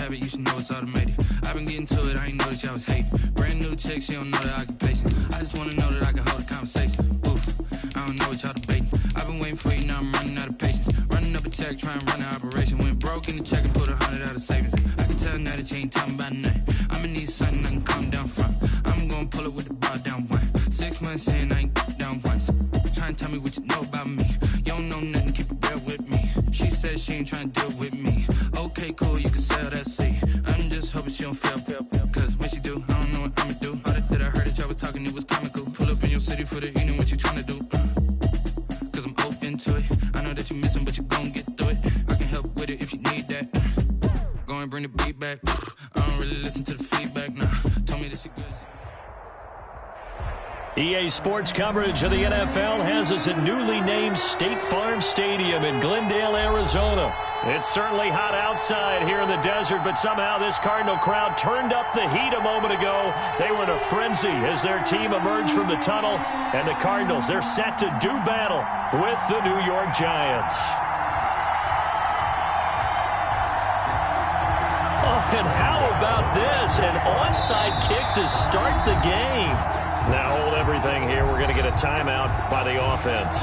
habit, you should know it's automated. I've been getting to it, I ain't noticed y'all was hating. Brand new chick, she don't know the occupation. I just wanna know that I can hold a conversation. Oof, I don't know what y'all debating. I've been waiting for you, now I'm running out of patience. Running up a check, trying to run an operation. Went broke in the check and put 100 out of savings. I can tell now that you ain't talking about nothing. I'ma need something I can calm down from. I'm gonna pull it with the bar down one. 6 months in, I ain't down once. Trying to tell me what you know about me. You don't know nothing, keep it real with me. She said she ain't trying to deal with me. Okay, cool, you can sell that seat. I'm just hoping she don't fail. Cause when she do, I don't know what I'ma do. All that I heard that y'all was talking, it was comical. Pull up in your city for the evening, what you trying to do? Cause I'm open to it. I know that you missing, but you gon' get through it. I can help with it if you need that. Go and bring the beat back. I don't really listen to the feedback, nah. Told me that she good. EA Sports coverage of the NFL has us at newly named State Farm Stadium in Glendale, Arizona. It's certainly hot outside here in the desert, but somehow this Cardinal crowd turned up the heat a moment ago. They were in a frenzy as their team emerged from the tunnel, and the Cardinals, they're set to do battle with the New York Giants. Oh, and how about this? An onside kick to start the game. Now hold everything here. We're going to get a timeout by the offense.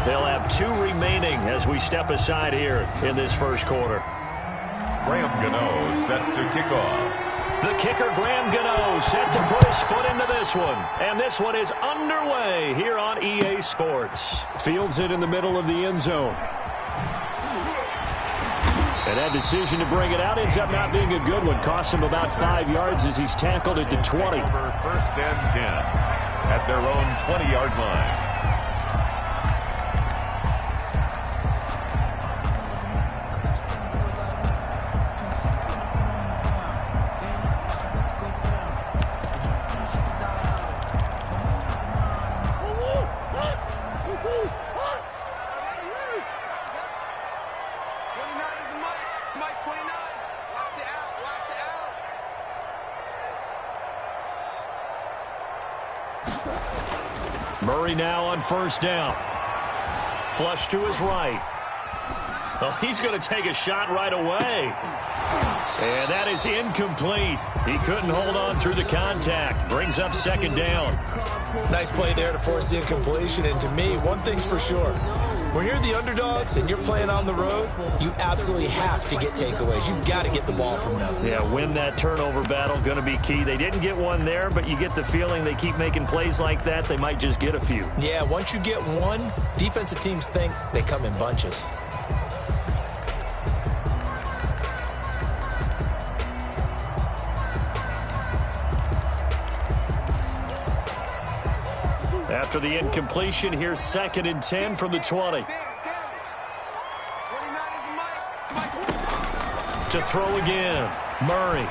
They'll have 2 remaining as we step aside here in this first quarter. Graham Gano set to kick off. The kicker, Graham Gano, set to put his foot into this one. And this one is underway here on EA Sports. Fields it in the middle of the end zone. And that decision to bring it out ends up not being a good one. Costs him about 5 yards as he's tackled it to 20. First and 10 at their own 20-yard line. Murray now on first down. Flush to his right. Oh, he's going to take a shot right away. And that is incomplete. He couldn't hold on through the contact. Brings up second down. Nice play there to force the incompletion. And to me, one thing's for sure. When you're the underdogs and you're playing on the road, you absolutely have to get takeaways. You've got to get the ball from them. Yeah, win that turnover battle, going to be key. They didn't get one there, but you get the feeling they keep making plays like that, they might just get a few. Yeah, once you get one, defensive teams think they come in bunches. After the incompletion, here's 2nd and 10 from the 20. To throw again, Murray.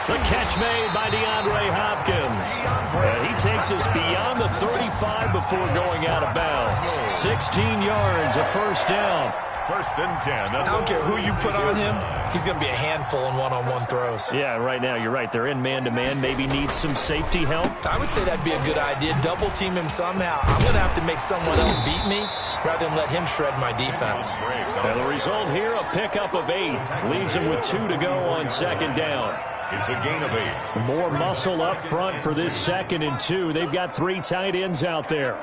The catch made by DeAndre Hopkins. And he takes us beyond the 35 before going out of bounds. 16 yards, a first down. First and 10. I don't care who you put on him. He's going to be a handful in one-on-one throws. Yeah, right now, you're right. They're in man-to-man. Maybe need some safety help. I would say that'd be a good idea. Double team him somehow. I'm going to have to make someone else beat me rather than let him shred my defense. And the result here, a pickup of 8. Leaves him with 2 to go on second down. It's a gain of 8. More muscle up front for this 2nd and 2. They've got 3 tight ends out there.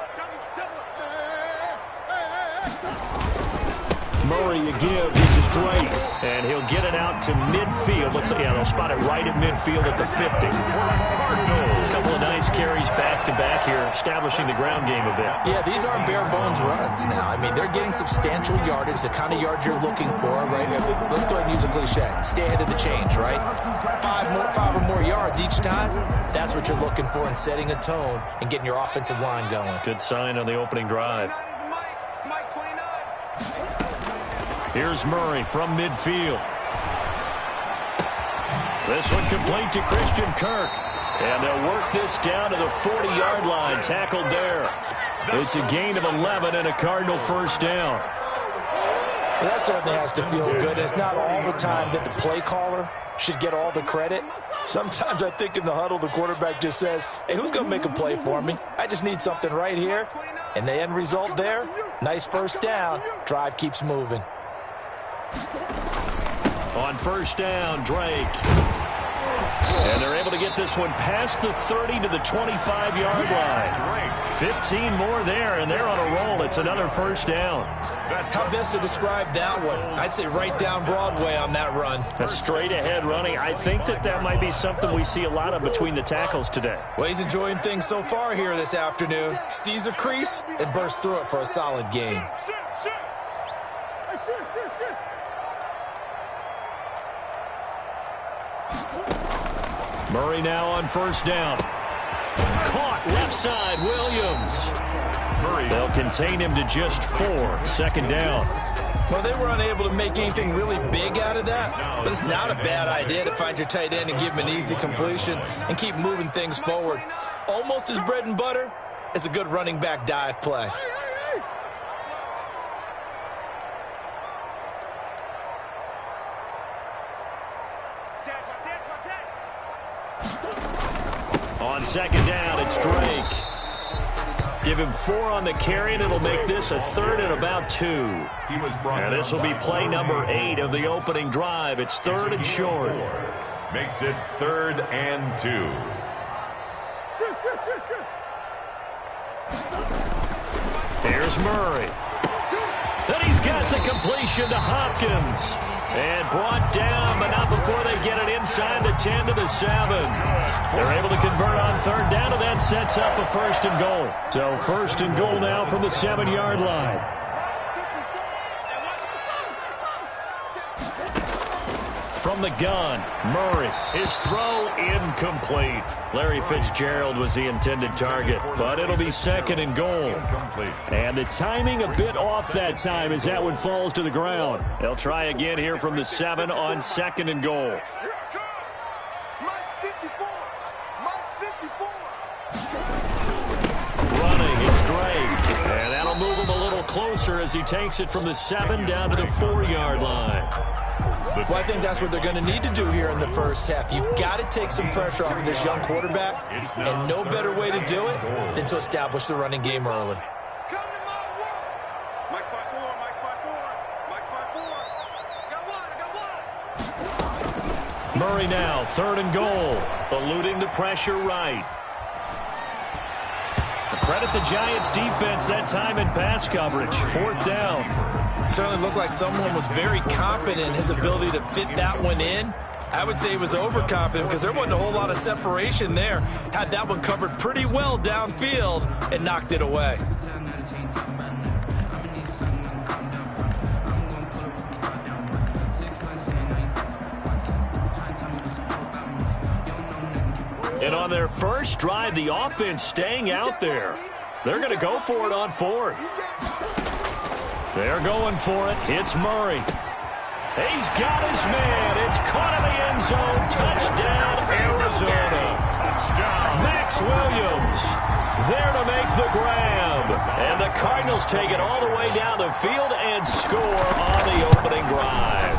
Murray again, he's a straight. And he'll get it out to midfield. Yeah, they'll spot it right at midfield at the 50. A couple of nice carries back-to-back here, establishing the ground game a bit. Yeah, these aren't bare-bones runs now. I mean, they're getting substantial yardage, the kind of yards you're looking for, right? Let's go ahead and use a cliche. Stay ahead of the change, right? 5 or more yards each time, that's what you're looking for in setting a tone and getting your offensive line going. Good sign on the opening drive. Here's Murray from midfield. This one complete to Christian Kirk. And they'll work this down to the 40-yard line. Tackled there. It's a gain of 11 and a Cardinal first down. Well, that certainly has to feel good. It's not all the time that the play caller should get all the credit. Sometimes I think in the huddle, the quarterback just says, hey, who's going to make a play for me? I just need something right here. And the end result there, nice first down. Drive keeps moving. On first down, Drake. And they're able to get this one past the 30 to the 25-yard line. 15 more there, and they're on a roll. It's another first down. How best to describe that one? I'd say right down Broadway on that run. A straight-ahead running. I think that might be something we see a lot of between the tackles today. Well, he's enjoying things so far here this afternoon. Sees a crease and bursts through it for a solid gain. Murray now on first down. Caught left side, Williams. They'll contain him to just 4. Second down. Well, they were unable to make anything really big out of that, but it's not a bad idea to find your tight end and give him an easy completion and keep moving things forward. Almost as bread and butter as a good running back dive play. On second down, it's Drake. Give him 4 on the carry, and it'll make this a 3rd and about 2. And this will be play number 8 of the opening drive. It's 3rd and short. Makes it 3rd and 2. Here's Murray. And he's got the completion to Hopkins. And brought down, but not before they get it inside the 10 to the 7. They're able to convert on third down, and that sets up a 1st and goal. So 1st and goal now from the 7-yard line. From the gun, Murray. His throw incomplete. Larry Fitzgerald was the intended target, but it'll be 2nd and goal. And the timing a bit off that time as that one falls to the ground. They'll try again here from the 7 on 2nd and goal. Running, it's Drake. And that'll move him a little closer as he takes it from the 7 down to the 4-yard line. Well, I think that's what they're going to need to do here in the first half. You've got to take some pressure off of this young quarterback, and no better way to do it than to establish the running game early. Murray now, 3rd and goal, eluding the pressure right. Credit the Giants defense that time in pass coverage. 4th down. Certainly looked like someone was very confident in his ability to fit that one in. I would say he was overconfident because there wasn't a whole lot of separation there. Had that one covered pretty well downfield and knocked it away. And on their first drive, the offense staying out there. They're going to go for it on 4th. They're going for it. It's Murray. He's got his man. It's caught in the end zone. Touchdown, Arizona. Max Williams there to make the grab. And the Cardinals take it all the way down the field and score on the opening drive.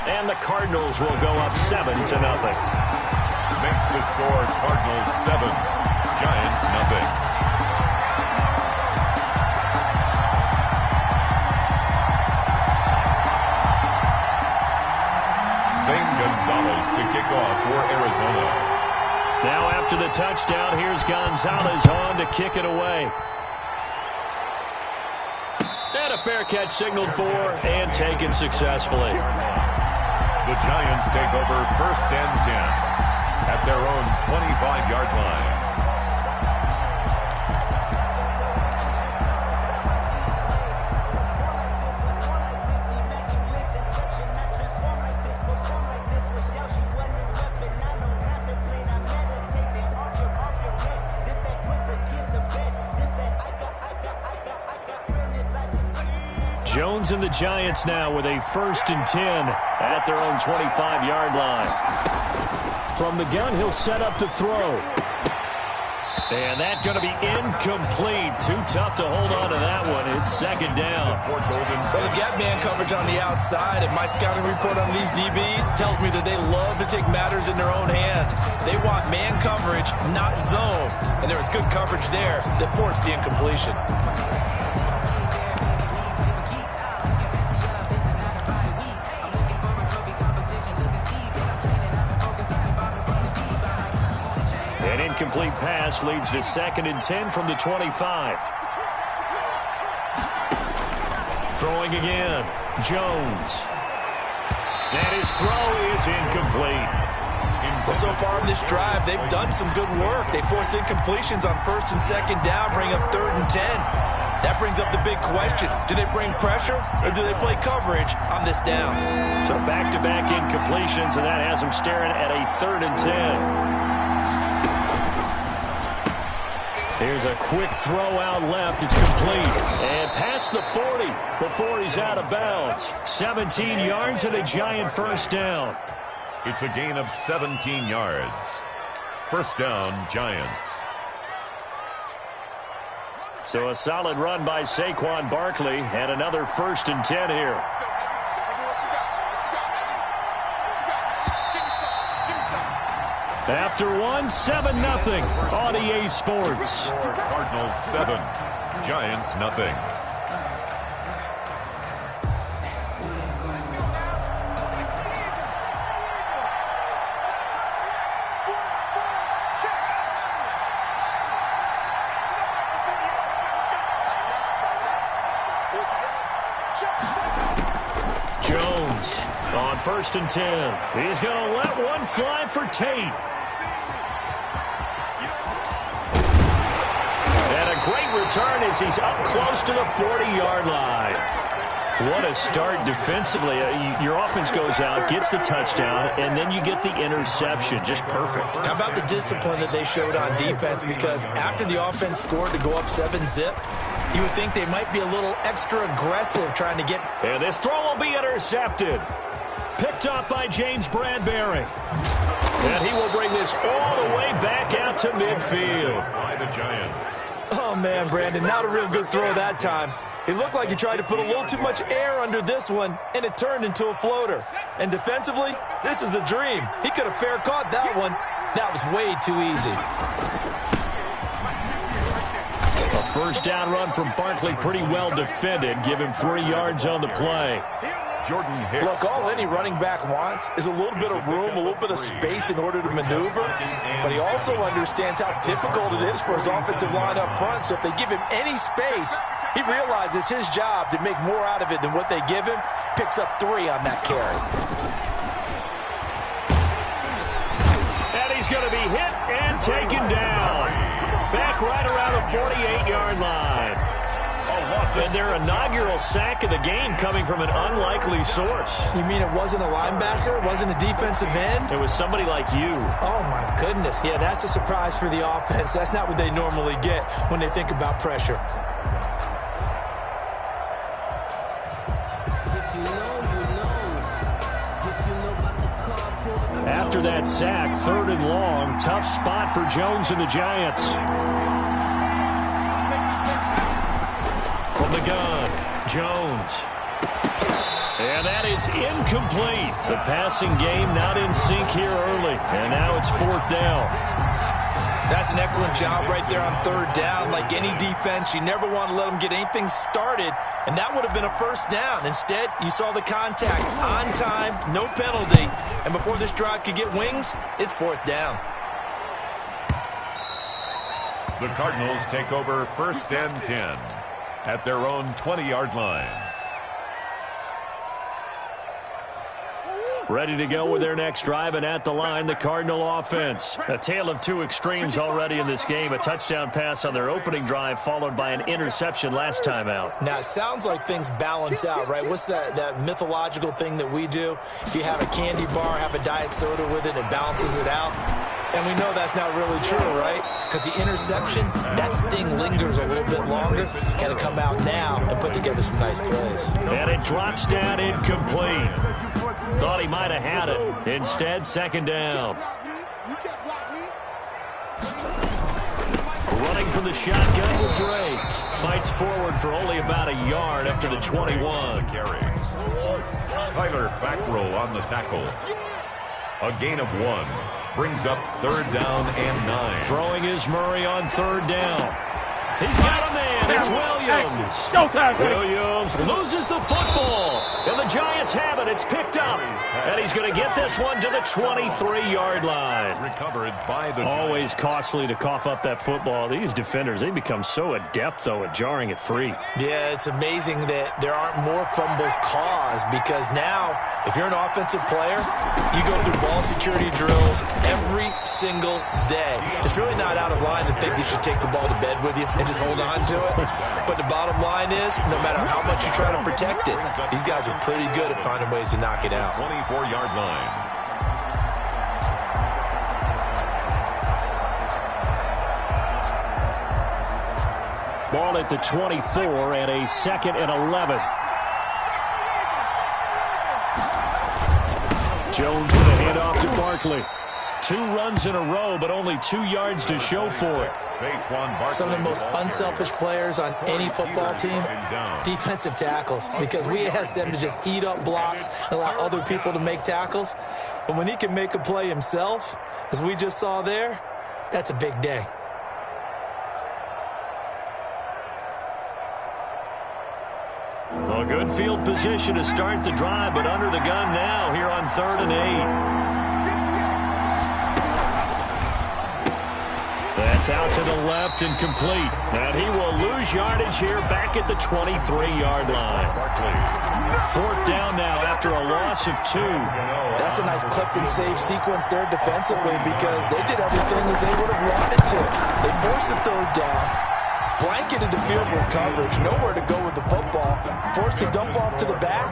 And the Cardinals will go up 7-0. Makes the score Cardinals 7, Giants nothing. Zane Gonzalez to kick off for Arizona. Now after the touchdown, here's Gonzalez on to kick it away. And a fair catch signaled for and taken successfully. The Giants take over 1st and 10 at their own 25-yard line. Jones and the Giants now with a 1st and 10 at their own 25-yard line. From the gun, he'll set up to throw. And that's going to be incomplete. Too tough to hold on to that one. It's 2nd down. Well, they've got man coverage on the outside, and my scouting report on these DBs tells me that they love to take matters in their own hands. They want man coverage, not zone. And there was good coverage there that forced the incompletion. incomplete pass leads to 2nd and 10 from the 25. Throwing again, Jones. And his throw is incomplete. Well, so far in this drive, they've done some good work. They force incompletions on 1st and 2nd down, bring up 3rd and 10. That brings up the big question. Do they bring pressure or do they play coverage on this down? So back-to-back incompletions, and that has them staring at a 3rd and 10. Here's a quick throw out left. It's complete. And past the 40 before he's out of bounds. 17 yards and a giant first down. It's a gain of 17 yards. First down, Giants. So a solid run by Saquon Barkley and another 1st and 10 here. After one, 7-0 on EA Sports. Cardinals 7, Giants nothing. Jones on 1st and 10. He's going to let one fly for Tate. And a great return as he's up close to the 40-yard line. What a start defensively. Your offense goes out, gets the touchdown, and then you get the interception. Just perfect. How about the discipline that they showed on defense? Because after the offense scored to go up 7-zip, you would think they might be a little extra aggressive trying to get... And this throw will be intercepted. Picked up by James Bradbury. And he will bring this all the way back out to midfield. By the Giants. Oh, man, Brandon, not a real good throw that time. It looked like he tried to put a little too much air under this one, and it turned into a floater. And defensively, this is a dream. He could have fair caught that one. That was way too easy. A first down run from Barkley, pretty well defended. Give him 3 yards on the play. Jordan Hicks. Look, all any running back wants is a little bit of room, a little bit of space in order to maneuver. But he also understands how difficult it is for his offensive line up front. So if they give him any space, he realizes his job to make more out of it than what they give him. Picks up 3 on that carry. And he's going to be hit and taken down. Back right around the 48-yard line. And their inaugural sack of the game coming from an unlikely source. You mean it wasn't a linebacker? It wasn't a defensive end? It was somebody like you. Oh, my goodness. Yeah, that's a surprise for the offense. That's not what they normally get when they think about pressure. After that sack, 3rd and long, tough spot for Jones and the Giants. From the gun, Jones. And that is incomplete. The passing game not in sync here early. And now it's 4th down. That's an excellent job right there on 3rd down. Like any defense, you never want to let them get anything started, and that would have been a first down. Instead, you saw the contact on time, no penalty, and before this drive could get wings, it's 4th down. The Cardinals take over 1st and 10 at their own 20-yard line. Ready to go with their next drive, and at the line, the Cardinal offense. A tale of two extremes already in this game. A touchdown pass on their opening drive, followed by an interception last time out. Now, it sounds like things balance out, right? What's that mythological thing that we do? If you have a candy bar, have a diet soda with it, it balances it out. And we know that's not really true, right? Because the interception, that sting lingers a little bit longer. Got to come out now and put together some nice plays. And it drops down incomplete. Thought he might have had it. Instead, 2nd down. Running from the shotgun with Drake. Fights forward for only about a yard up to the 21. Tyler Fackrell on the tackle. A gain of 1. Brings up 3rd down and 9. Throwing is Murray on 3rd down. He's got a man. It's Williams. Showtime. Williams loses the football. And the Giants have good. It's picked up. And he's going to get this one to the 23-yard line. Recovered by the Always costly to cough up that football. These defenders, they become so adept, though, at jarring it free. Yeah, it's amazing that there aren't more fumbles caused, because now, if you're an offensive player, you go through ball security drills every single day. It's really not out of line to think you should take the ball to bed with you and just hold on to it. But the bottom line is, no matter how much you try to protect it, these guys are pretty good at finding ways to knock it out. 24-yard line. Ball at the 24 and a 2nd and 11. Jones with a handoff to Barkley. 2 runs in a row, but only 2 yards to show for it. Some of the most unselfish players on any football team, defensive tackles, because we ask them to just eat up blocks and allow other people to make tackles. But when he can make a play himself, as we just saw there, that's a big day. A good field position to start the drive, but under the gun now here on 3rd and 8. That's out to the left and complete. And he will lose yardage here back at the 23-yard line. 4th down now after a loss of 2. That's a nice clip and save sequence there defensively, because they did everything as they would have wanted to. They forced the 3rd down, blanketed the field with coverage, nowhere to go with the football, forced the dump off to the back,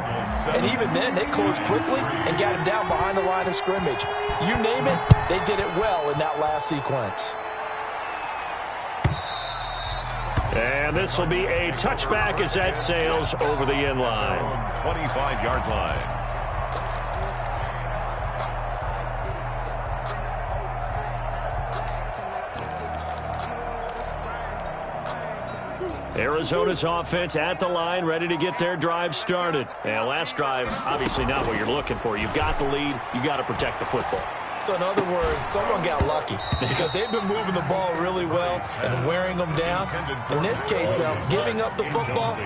and even then they closed quickly and got him down behind the line of scrimmage. You name it, they did it well in that last sequence. And this will be a touchback as that sails over the end line. 25-yard line. Arizona's offense at the line, ready to get their drive started. And last drive, obviously not what you're looking for. You've got the lead. You got to protect the football. So in other words, someone got lucky, because they've been moving the ball really well and wearing them down. In this case, though, giving up the football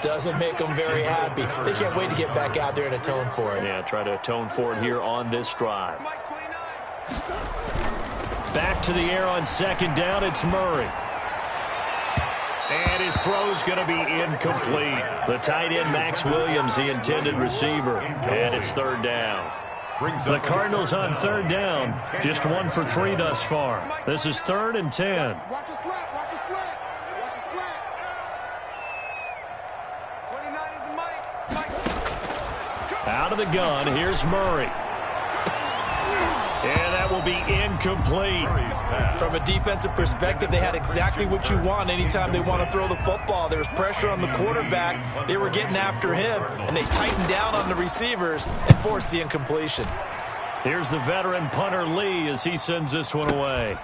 doesn't make them very happy. They can't wait to get back out there and atone for it. Yeah, try to atone for it here on this drive. Back to the air on 2nd down, it's Murray. And his throw's going to be incomplete. The tight end, Max Williams, the intended receiver. And it's 3rd down. The Cardinals on 3rd down, just 1 for 3 thus far. This is 3rd and 10. Watch the slant, watch the slant, watch the slant. 29 is the Mike. Out of the gun, here's Murray. And that will be incomplete. From a defensive perspective, they had exactly what you want anytime they want to throw the football. There was pressure on the quarterback. They were getting after him, and they tightened down on the receivers and forced the incompletion. Here's the veteran punter Lee as he sends this one away.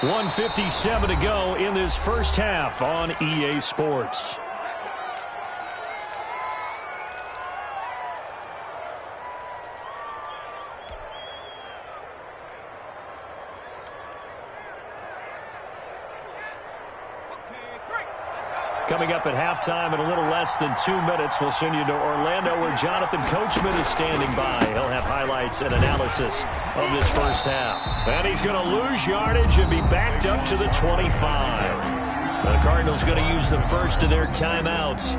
1:57 to go in this first half on EA Sports. Coming up at halftime in a little less than 2 minutes, we'll send you to Orlando where Jonathan Coachman is standing by. He'll have highlights and analysis of this first half. And he's going to lose yardage and be backed up to the 25. The Cardinals going to use the first of their timeouts.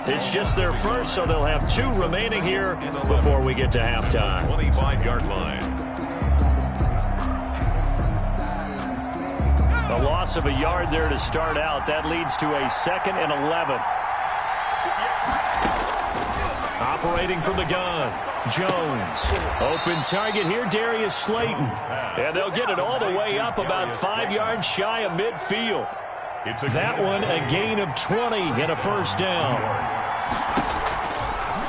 It's just their first, so they'll have 2 remaining here before we get to halftime. 25-yard line. A loss of a yard there to start out. That leads to a 2nd and 11. Operating from the gun, Jones. Open target here, Darius Slayton. And they'll get it all the way up about 5 yards shy of midfield. That one a gain of 20 and a 1st down.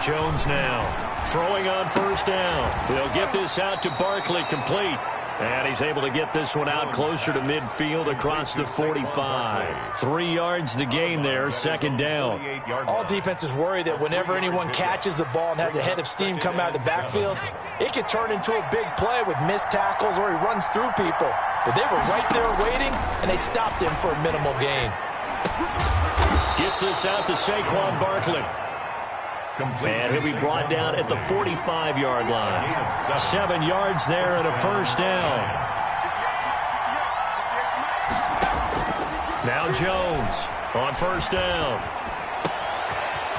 Jones now throwing on 1st down. They'll get this out to Barkley, complete. And he's able to get this one out closer to midfield across the 45. 3 yards the gain there, 2nd down. All defenses worry that whenever anyone catches the ball and has a head of steam come out of the backfield, it could turn into a big play with missed tackles or he runs through people. But they were right there waiting, and they stopped him for a minimal gain. Gets this out to Saquon Barkley. And he'll be brought down at the 45-yard line. 7 yards there and a first down. Now Jones on first down.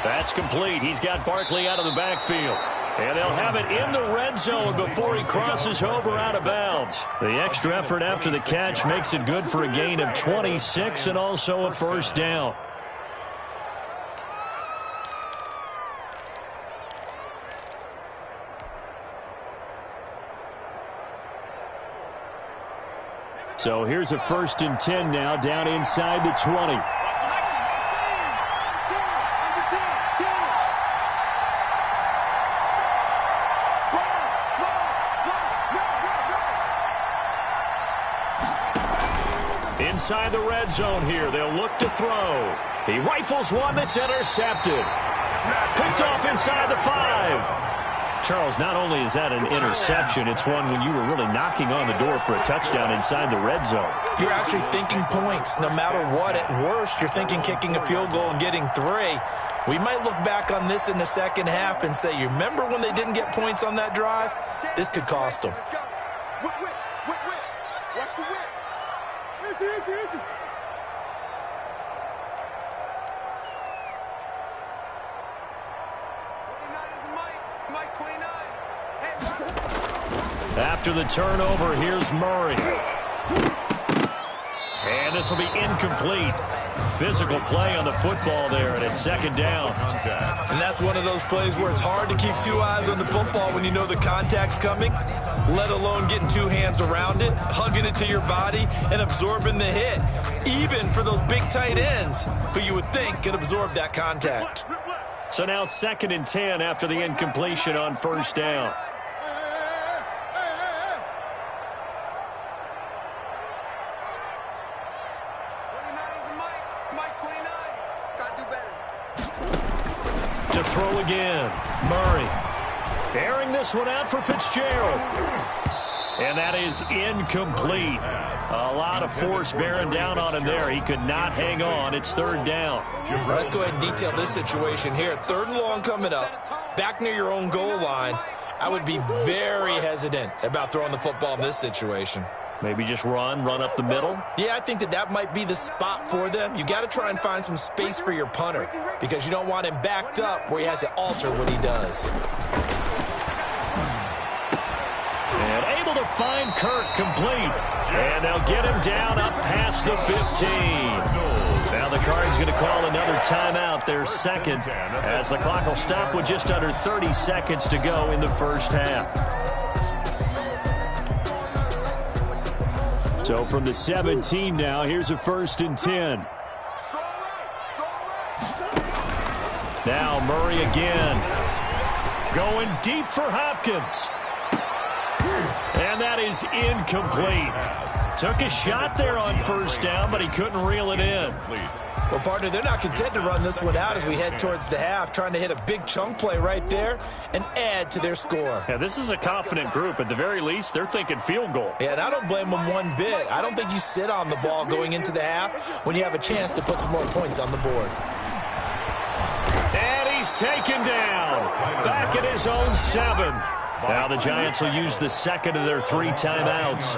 That's complete. He's got Barkley out of the backfield. And they'll have it in the red zone before he crosses over out of bounds. The extra effort after the catch makes it good for a gain of 26 and also a first down. So here's a 1st and 10 now down inside the 20. Inside the red zone here, they'll look to throw. He rifles one that's intercepted. Picked off inside the 5. Charles, not only is that an interception, it's one when you were really knocking on the door for a touchdown inside the red zone. You're actually thinking points. No matter what, at worst, you're thinking kicking a field goal and getting 3. We might look back on this in the second half and say, you remember when they didn't get points on that drive? This could cost them. Let's go. Whip. Watch the whip. Easy. Mike 29. After the turnover, here's Murray. And this will be incomplete. Physical play on the football there, and it's 2nd down. And that's one of those plays where it's hard to keep 2 eyes on the football when you know the contact's coming, let alone getting 2 hands around it, hugging it to your body, and absorbing the hit, even for those big tight ends who you would think could absorb that contact. So now 2nd and 10 after the incompletion on first down. Mike 29. Gotta do better. To throw again. Murray. Airing this one out for Fitzgerald. And that is incomplete. A lot of force bearing down on him there. He could not hang on. It's 3rd down. Let's go ahead and detail this situation here. 3rd and long coming up. Back near your own goal line. I would be very hesitant about throwing the football in this situation. Maybe just run up the middle? Yeah, I think that might be the spot for them. You got to try and find some space for your punter because you don't want him backed up where he has to alter what he does. And able to find Kirk complete. And they'll get him down up past the 15. Now the Cards going to call another timeout, their 2nd, as the clock will stop with just under 30 seconds to go in the first half. So from the 17 now, here's a 1st and 10. Now Murray again. Going deep for Hopkins. And that is incomplete. Took a shot there on first down, but he couldn't reel it in. Well, partner, they're not content to run this one out as we head towards the half, trying to hit a big chunk play right there and add to their score. Yeah, this is a confident group. At the very least, they're thinking field goal. Yeah, and I don't blame them one bit. I don't think you sit on the ball going into the half when you have a chance to put some more points on the board. And he's taken down. Back at his own 7. Now the Giants will use the 2nd of their 3 timeouts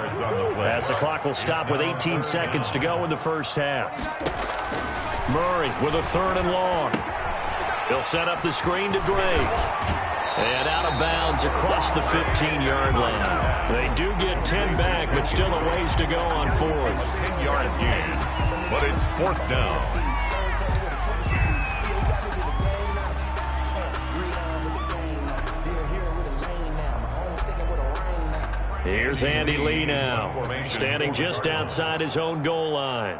as the clock will stop with 18 seconds to go in the first half. Murray with a 3rd and long. He'll set up the screen to Drake. And out of bounds across the 15-yard line. They do get 10 back, but still a ways to go on 4th. 10-yard gain, but it's 4th down. Here's Andy Lee now, standing just outside his own goal line.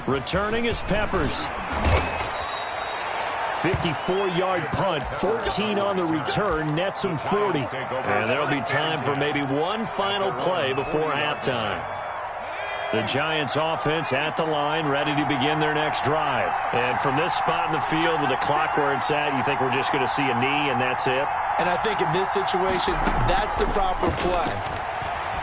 Returning is Peppers. 54-yard punt, 14 on the return, nets him 40. And there'll be time for maybe one final play before halftime. The Giants offense at the line, ready to begin their next drive. And from this spot in the field with the clock where it's at, you think we're just going to see a knee and that's it? And I think in this situation, that's the proper play.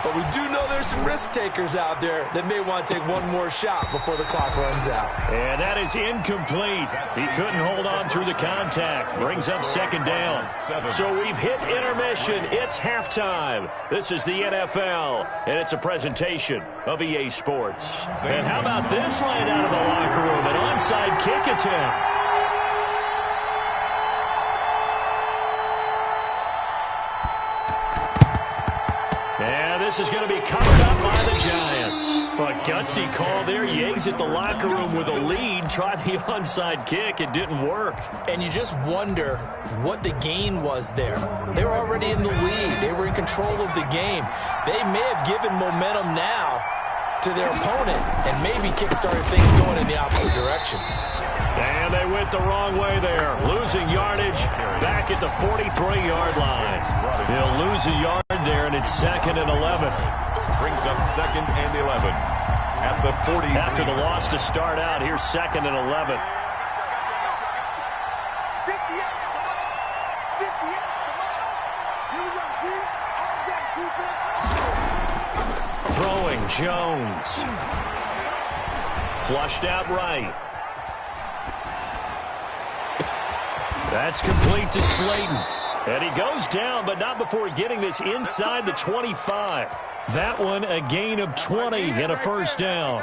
But we do know there's some risk takers out there that may want to take one more shot before the clock runs out. And that is incomplete. He couldn't hold on through the contact. Brings up second down. So we've hit intermission. It's halftime. This is the NFL, and it's a presentation of EA Sports. And how about this line out of the locker room? An onside kick attempt. This is going to be covered up by the Giants. A gutsy call there. He exit the locker room with a lead. Tried the onside kick. It didn't work. And you just wonder what the gain was there. They were already in the lead. They were in control of the game. They may have given momentum now to their opponent and maybe kickstarted things going in the opposite direction. And they went the wrong way there. Losing yardage back at the 43-yard line. He'll lose a yard there, and it's 2nd and 11. Brings up 2nd and 11 at the 40. After the loss to start out, here's 2nd and 11. 58, Throwing Jones. Flushed out right. That's complete to Slayton. And he goes down, but not before getting this inside the 25. That one a gain of 20 and a first down.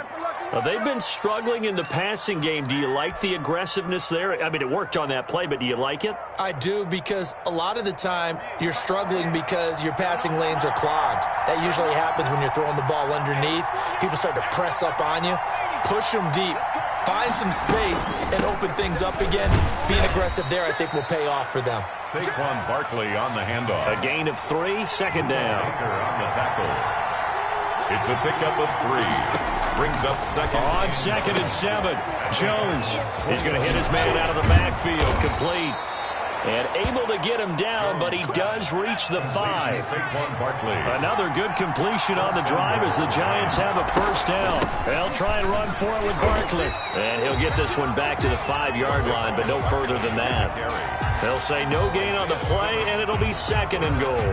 They've been struggling in the passing game. Do you like the aggressiveness there? I mean, it worked on that play, but do you like it? I do, because a lot of the time you're struggling because your passing lanes are clogged. That usually happens when you're throwing the ball underneath. People start to press up on you. Push them deep. Find some space and open things up again. Being aggressive there, I think, will pay off for them. Saquon Barkley on the handoff. A gain of 3, second down. On the tackle. It's a pickup of 3. Brings up 2nd. On 2nd and 7. Jones is going to hit his man out of the backfield. Complete. And able to get him down, but he does reach the 5. Saquon Barkley. Another good completion on the drive as the Giants have a first down. They'll try and run for it with Barkley. And he'll get this one back to the 5-yard line, but no further than that. They'll say no gain on the play, and it'll be 2nd and goal.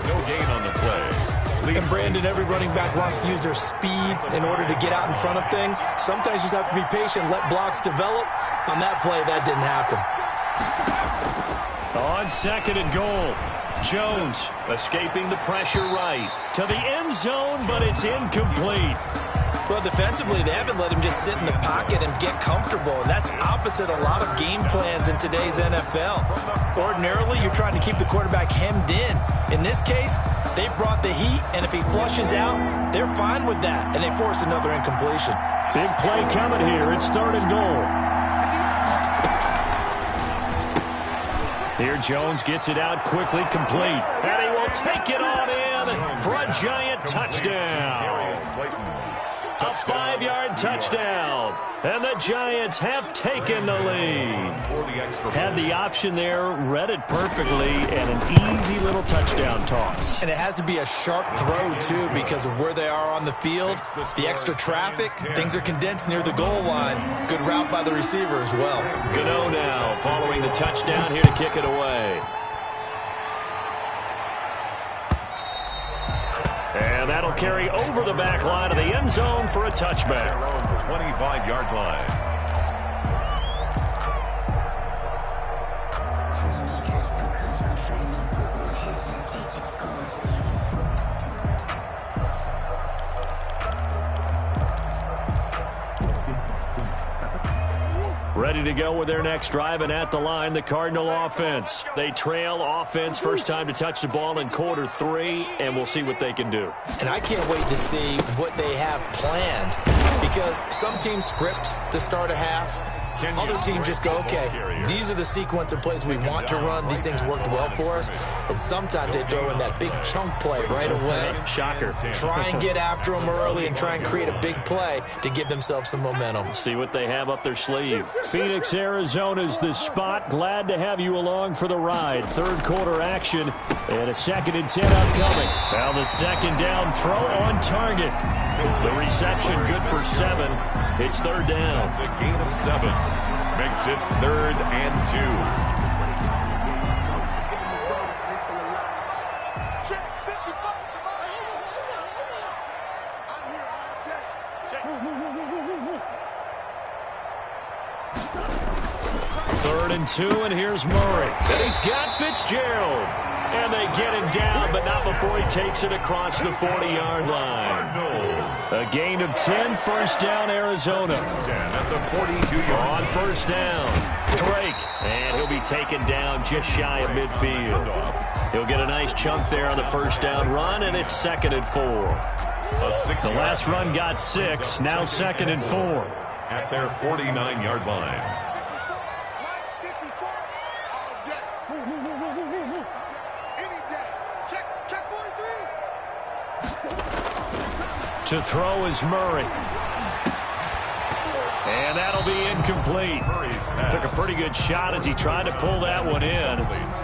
No gain on the play. And Brandon, every running back wants to use their speed in order to get out in front of things. Sometimes you just have to be patient, let blocks develop. On that play, that didn't happen. On 2nd and goal, Jones escaping the pressure right to the end zone, but it's incomplete. Well, defensively, they haven't let him just sit in the pocket and get comfortable, and that's opposite a lot of game plans in today's NFL. Ordinarily, you're trying to keep the quarterback hemmed in. In this case, they brought the heat, and if he flushes out, they're fine with that, and they force another incompletion. Big play coming here. It's 3rd and goal. Here Jones gets it out quickly, complete. And he will take it on in for a Giant touchdown. A 5-yard touchdown. And the Giants have taken the lead. Had the option there, read it perfectly, and an easy little touchdown toss. And it has to be a sharp throw, too, because of where they are on the field. The extra traffic, things are condensed near the goal line. Good route by the receiver as well. Gano now following the touchdown here to kick it away. And that'll carry over the back line of the end zone for a touchback. 25-yard line. Ready to go with their next drive, and at the line, the Cardinal offense. They trail offense, first time to touch the ball in quarter 3, and we'll see what they can do. And I can't wait to see what they have planned, because some teams script to start a half. Other teams just go, okay, these are the sequence of plays we want to run. These things worked well for us. And sometimes they throw in that big chunk play right away. Shocker. Try and get after them early and try and create a big play to give themselves some momentum. See what they have up their sleeve. Phoenix, Arizona's the spot. Glad to have you along for the ride. 3rd quarter action and a 2nd and 10 upcoming. Now the 2nd down throw on target. The reception good for 7. It's 3rd down. It's a gain of 7. Makes it 3rd and 2. Third and 2, and here's Murray. And he's got Fitzgerald. And they get him down, but not before he takes it across the 40-yard line. A gain of 10, first down, Arizona. At the 42-yard on first down, Drake. And he'll be taken down just shy of midfield. He'll get a nice chunk there on the first down run, and it's 2nd and 4. The last run got 6, now 2nd and 4. At their 49-yard line. To throw is Murray. And that'll be incomplete. Took a pretty good shot as he tried to pull that one in.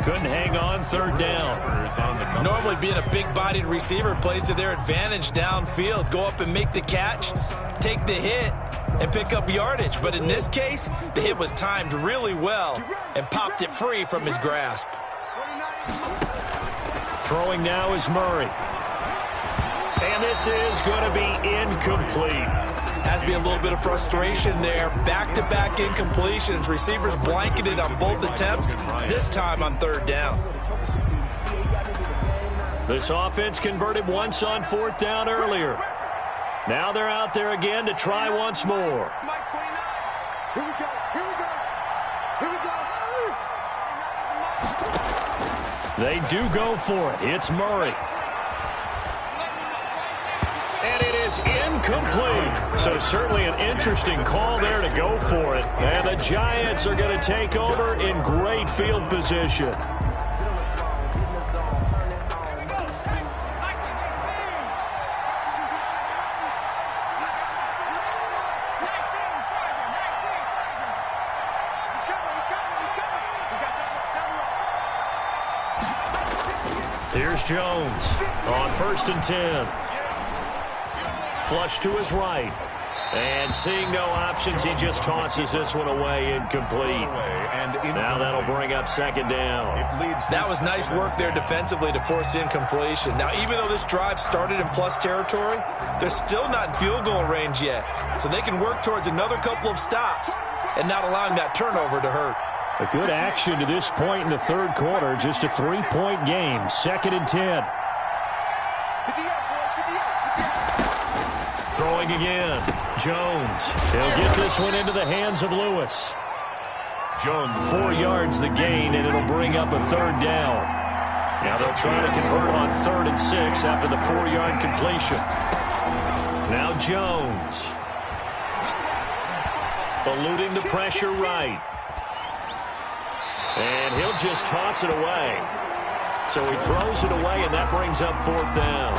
Couldn't hang on, third down. Normally being a big-bodied receiver plays to their advantage downfield. Go up and make the catch, take the hit, and pick up yardage. But in this case, the hit was timed really well and popped it free from his grasp. Throwing now is Murray. And this is going to be incomplete. Has to be a little bit of frustration there. Back-to-back incompletions. Receivers blanketed on both attempts, this time on third down. This offense converted once on fourth down earlier. Now they're out there again to try once more. Here we go. Here we go. Here we go. They do go for it. It's Murray. And it is incomplete. So certainly an interesting call there to go for it. And the Giants are going to take over in great field position. Here's Jones on 1st and 10. Flush to his right. And seeing no options, he just tosses this one away, incomplete. Now that'll bring up 2nd down. That was nice work there defensively to force incompletion. Now, even though this drive started in plus territory, they're still not in field goal range yet. So they can work towards another couple of stops and not allowing that turnover to hurt. A good action to this point in the third quarter. Just a 3-point game. 2nd and 10. Throwing again. Jones. He'll get this one into the hands of Lewis. Jones. 4 yards the gain, and it'll bring up a third down. Now they'll try to convert on 3rd and 6 after the 4-yard completion. Now Jones. Eluding the pressure right. And he'll just toss it away. So he throws it away, and that brings up 4th down.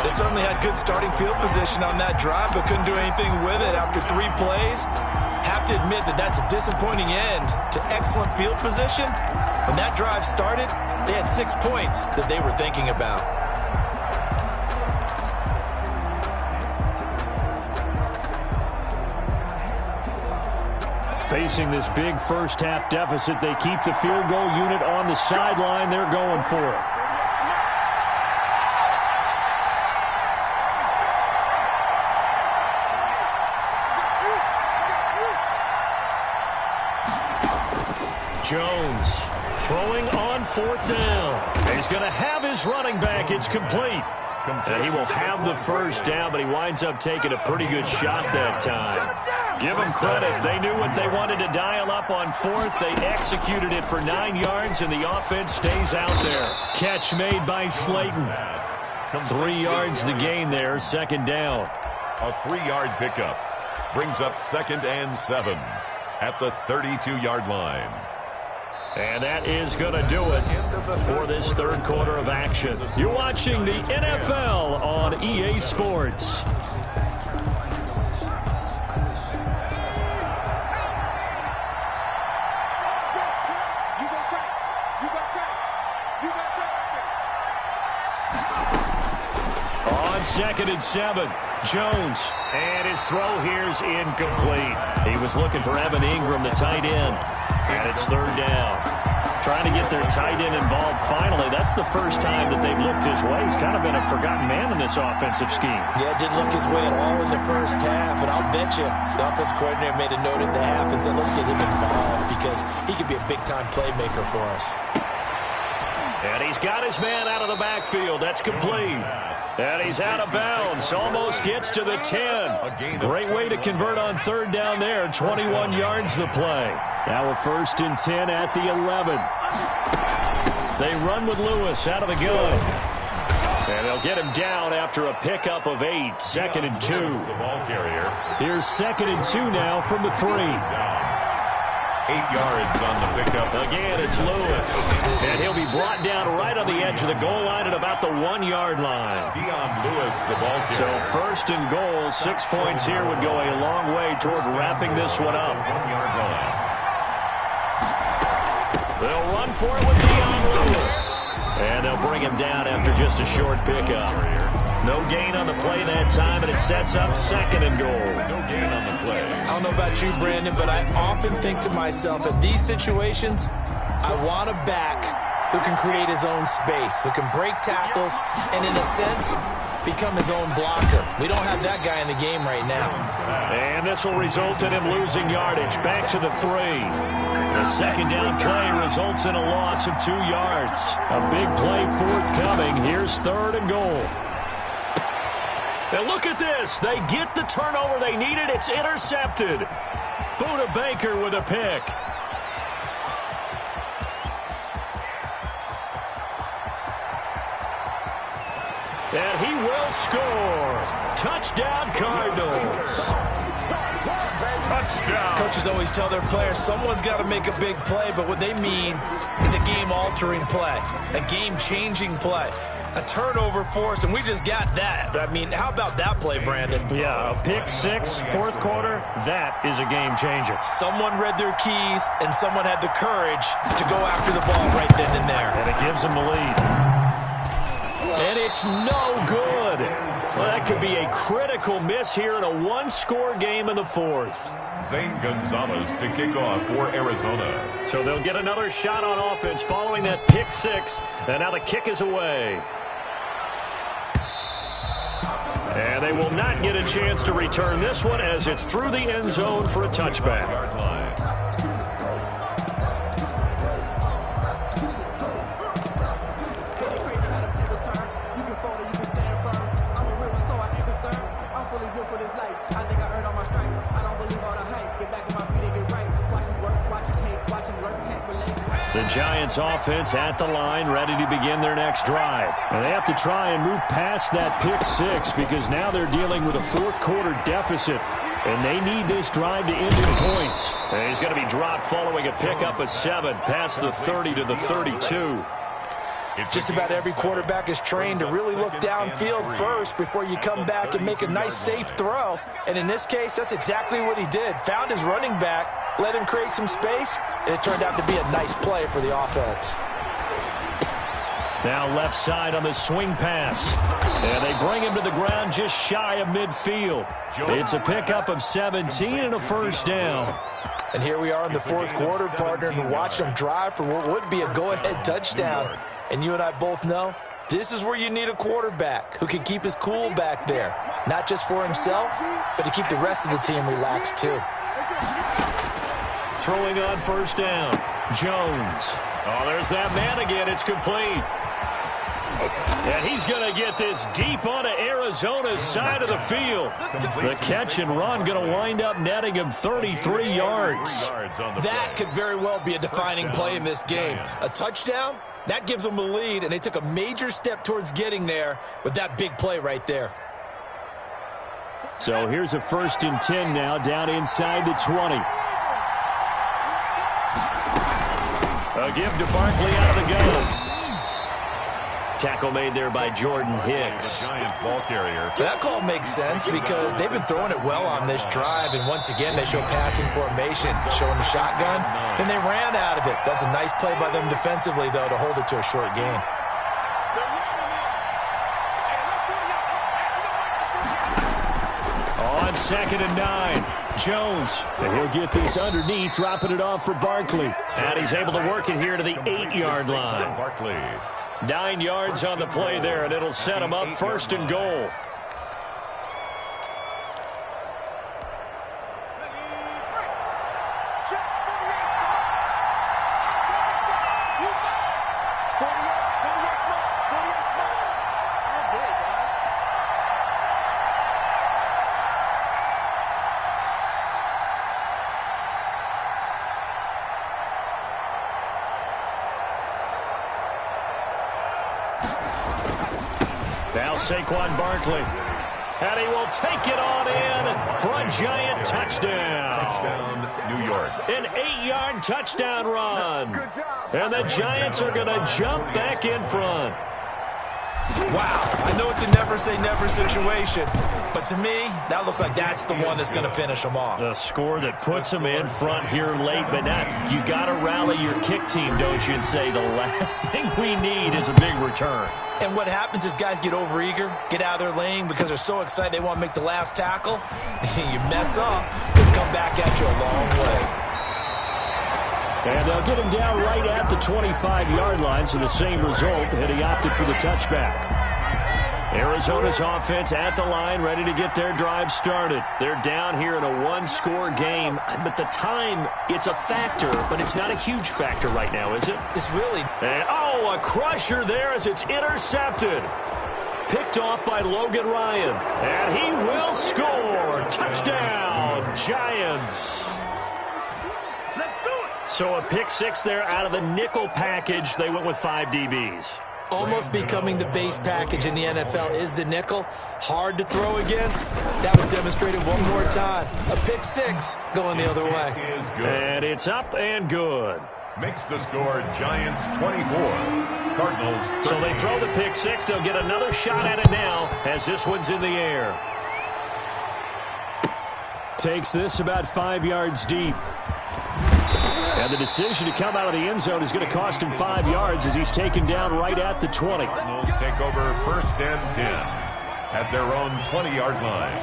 They certainly had good starting field position on that drive, but couldn't do anything with it after 3 plays. Have to admit that that's a disappointing end to excellent field position. When that drive started, they had 6 points that they were thinking about. Facing this big first-half deficit, they keep the field goal unit on the sideline. They're going for it. Jones throwing on 4th down. He's going to have his running back. It's complete. And he will have the first down, but he winds up taking a pretty good shot that time. Give them credit. They knew what they wanted to dial up on 4th. They executed it for 9 yards, and the offense stays out there. Catch made by Slayton. 3 yards the gain there, 2nd down. A 3-yard pickup brings up 2nd and 7 at the 32-yard line. And that is going to do it for this third quarter of action. You're watching the NFL on EA Sports. On 2nd and 7, Jones. And his throw here's incomplete. He was looking for Evan Ingram, the tight end. And it's 3rd down. Trying to get their tight end involved finally. That's the first time that they've looked his way. He's kind of been a forgotten man in this offensive scheme. Yeah, didn't look his way at all in the first half. And I'll bet you the offense coordinator made a note at the half and said, let's get him involved because he could be a big-time playmaker for us. And he's got his man out of the backfield. That's complete. And he's out of bounds. Almost gets to the 10. Great way to convert on third down there. 21 yards the play. Now a 1st and 10 at the 11. They run with Lewis out of the gun. And they'll get him down after a pickup of 8. 2nd and 2. Here's 2nd and 2 now from the 3. 8 yards on the pickup. Again, it's Lewis. And he'll be brought down right on the edge of the goal line at about the 1-yard line. Lewis, the ball carrier. So 1st and goal, 6 points here would go a long way toward wrapping this one up. 1-yard line. They'll run for it with Lewis. And they'll bring him down after just a short pickup. No gain on the play that time, and it sets up 2nd and goal. No gain on the play. I don't know about you, Brandon, but I often think to myself, in these situations, I want a back who can create his own space, who can break tackles, and in a sense, become his own blocker. We don't have that guy in the game right now. And this will result in him losing yardage. Back to the 3. The 2nd down play results in a loss of 2 yards. A big play forthcoming. Here's 3rd and goal. And look at this. They get the turnover they needed. It's intercepted. Buda Baker with a pick. And he will score. Touchdown, Cardinals. Touchdown. Coaches always tell their players someone's got to make a big play, but what they mean is a game-altering play, a game-changing play. A turnover forced, and we just got that. I mean, how about that play, Brandon? Yeah, a pick 6, 4th quarter, that is a game changer. Someone read their keys, and someone had the courage to go after the ball right then and there. And it gives them the lead. And it's no good. Well, that could be a critical miss here in a 1-score game in the 4th. Zane Gonzalez to kick off for Arizona. So they'll get another shot on offense following that pick 6. And now the kick is away. And they will not get a chance to return this one as it's through the end zone for a touchback. The Giants offense at the line, ready to begin their next drive. And they have to try and move past that pick 6 because now they're dealing with a 4th quarter deficit. And they need this drive to end in points. And he's going to be dropped following a pickup of 7 past the 30 to the 32. Just about every quarterback is trained to really look downfield first before you come back and make a nice, safe throw. And in this case, that's exactly what he did. Found his running back, let him create some space, and it turned out to be a nice play for the offense. Now left side on the swing pass. And they bring him to the ground just shy of midfield. It's a pickup of 17 and a 1st down. And here we are in the 4th quarter, partner, and watch them drive for what would be a go-ahead touchdown. And you and I both know this is where you need a quarterback who can keep his cool back there. Not just for himself, but to keep the rest of the team relaxed too. Throwing on 1st down. Jones. Oh, there's that man again. It's complete. And he's going to get this deep onto Arizona's side of the field. The catch and run going to wind up netting him 33 yards. That could very well be a defining play in this game. A touchdown? That gives them a lead, and they took a major step towards getting there with that big play right there. So here's a 1st and 10 now down inside the 20. A give to Barkley out of the gun. Tackle made there by Jordan Hicks. Giant ball carrier. That call makes sense because they've been throwing it well on this drive, and once again they show passing formation, showing the shotgun. Then they ran out of it. That's a nice play by them defensively, though, to hold it to a short gain. On 2nd and 9. Jones, and he'll get this underneath, dropping it off for Barkley. And he's able to work it here to the 8-yard line. Barkley. 9 yards on the play there, and it'll set him up 1st and goal. Now Saquon Barkley. And he will take it on in for a giant touchdown. Touchdown, New York. An 8-yard touchdown run. And the Giants are going to jump back in front. Wow, I know it's a never-say-never situation, but to me, that looks like that's the one that's going to finish them off. The score that puts them in front here late, but now you got to rally your kick team, don't you, and say the last thing we need is a big return. And what happens is guys get overeager, get out of their lane because they're so excited they want to make the last tackle. You mess up, they come back at you a long way. And they'll get him down right at the 25-yard line, so the same result, and he opted for the touchback. Arizona's offense at the line, ready to get their drive started. They're down here in a one-score game, but the time, it's a factor, but it's not a huge factor right now, is it? It's really... And, oh, a crusher there as it's intercepted. Picked off by Logan Ryan. And he will score. Touchdown, Giants. So a pick six there out of the nickel package. They went with 5 DBs. Almost becoming the base package in the NFL is the nickel. Hard to throw against. That was demonstrated one more time. A pick six going the other way. And it's up and good. Makes the score Giants 24, Cardinals 13. So they throw the pick six. They'll get another shot at it now as this one's in the air. Takes this about 5 yards deep. And the decision to come out of the end zone is going to cost him 5 yards as he's taken down right at the 20. Cardinals take over 1st and 10 at their own 20-yard line.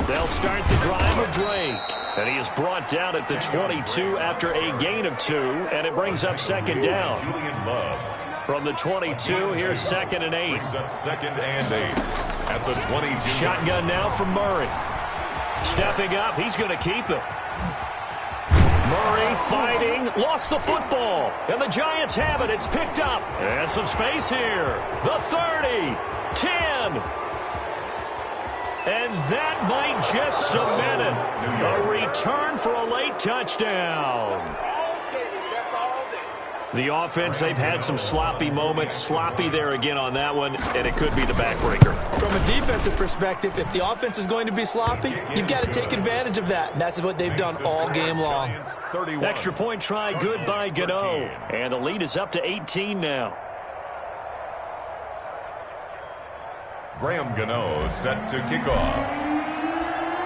They'll start the drive with Drake. And he is brought down at the 22 after a gain of 2, and it brings up 2nd down. Julian Love. From the 22, here's 2nd and 8. Brings up 2nd and 8 at the 22. Shotgun now from Murray. Stepping up, he's going to keep it. Murray fighting, lost the football. And the Giants have it, it's picked up. And some space here. The 30, 10. And that might just cement it. A return for a late touchdown. The offense, they've had some sloppy moments. Sloppy there again on that one, and it could be the backbreaker. From a defensive perspective, if the offense is going to be sloppy, you've got to take advantage of that. And that's what they've done all game long. Extra point try, good by Gano. And the lead is up to 18 now. Graham Gano set to kick off.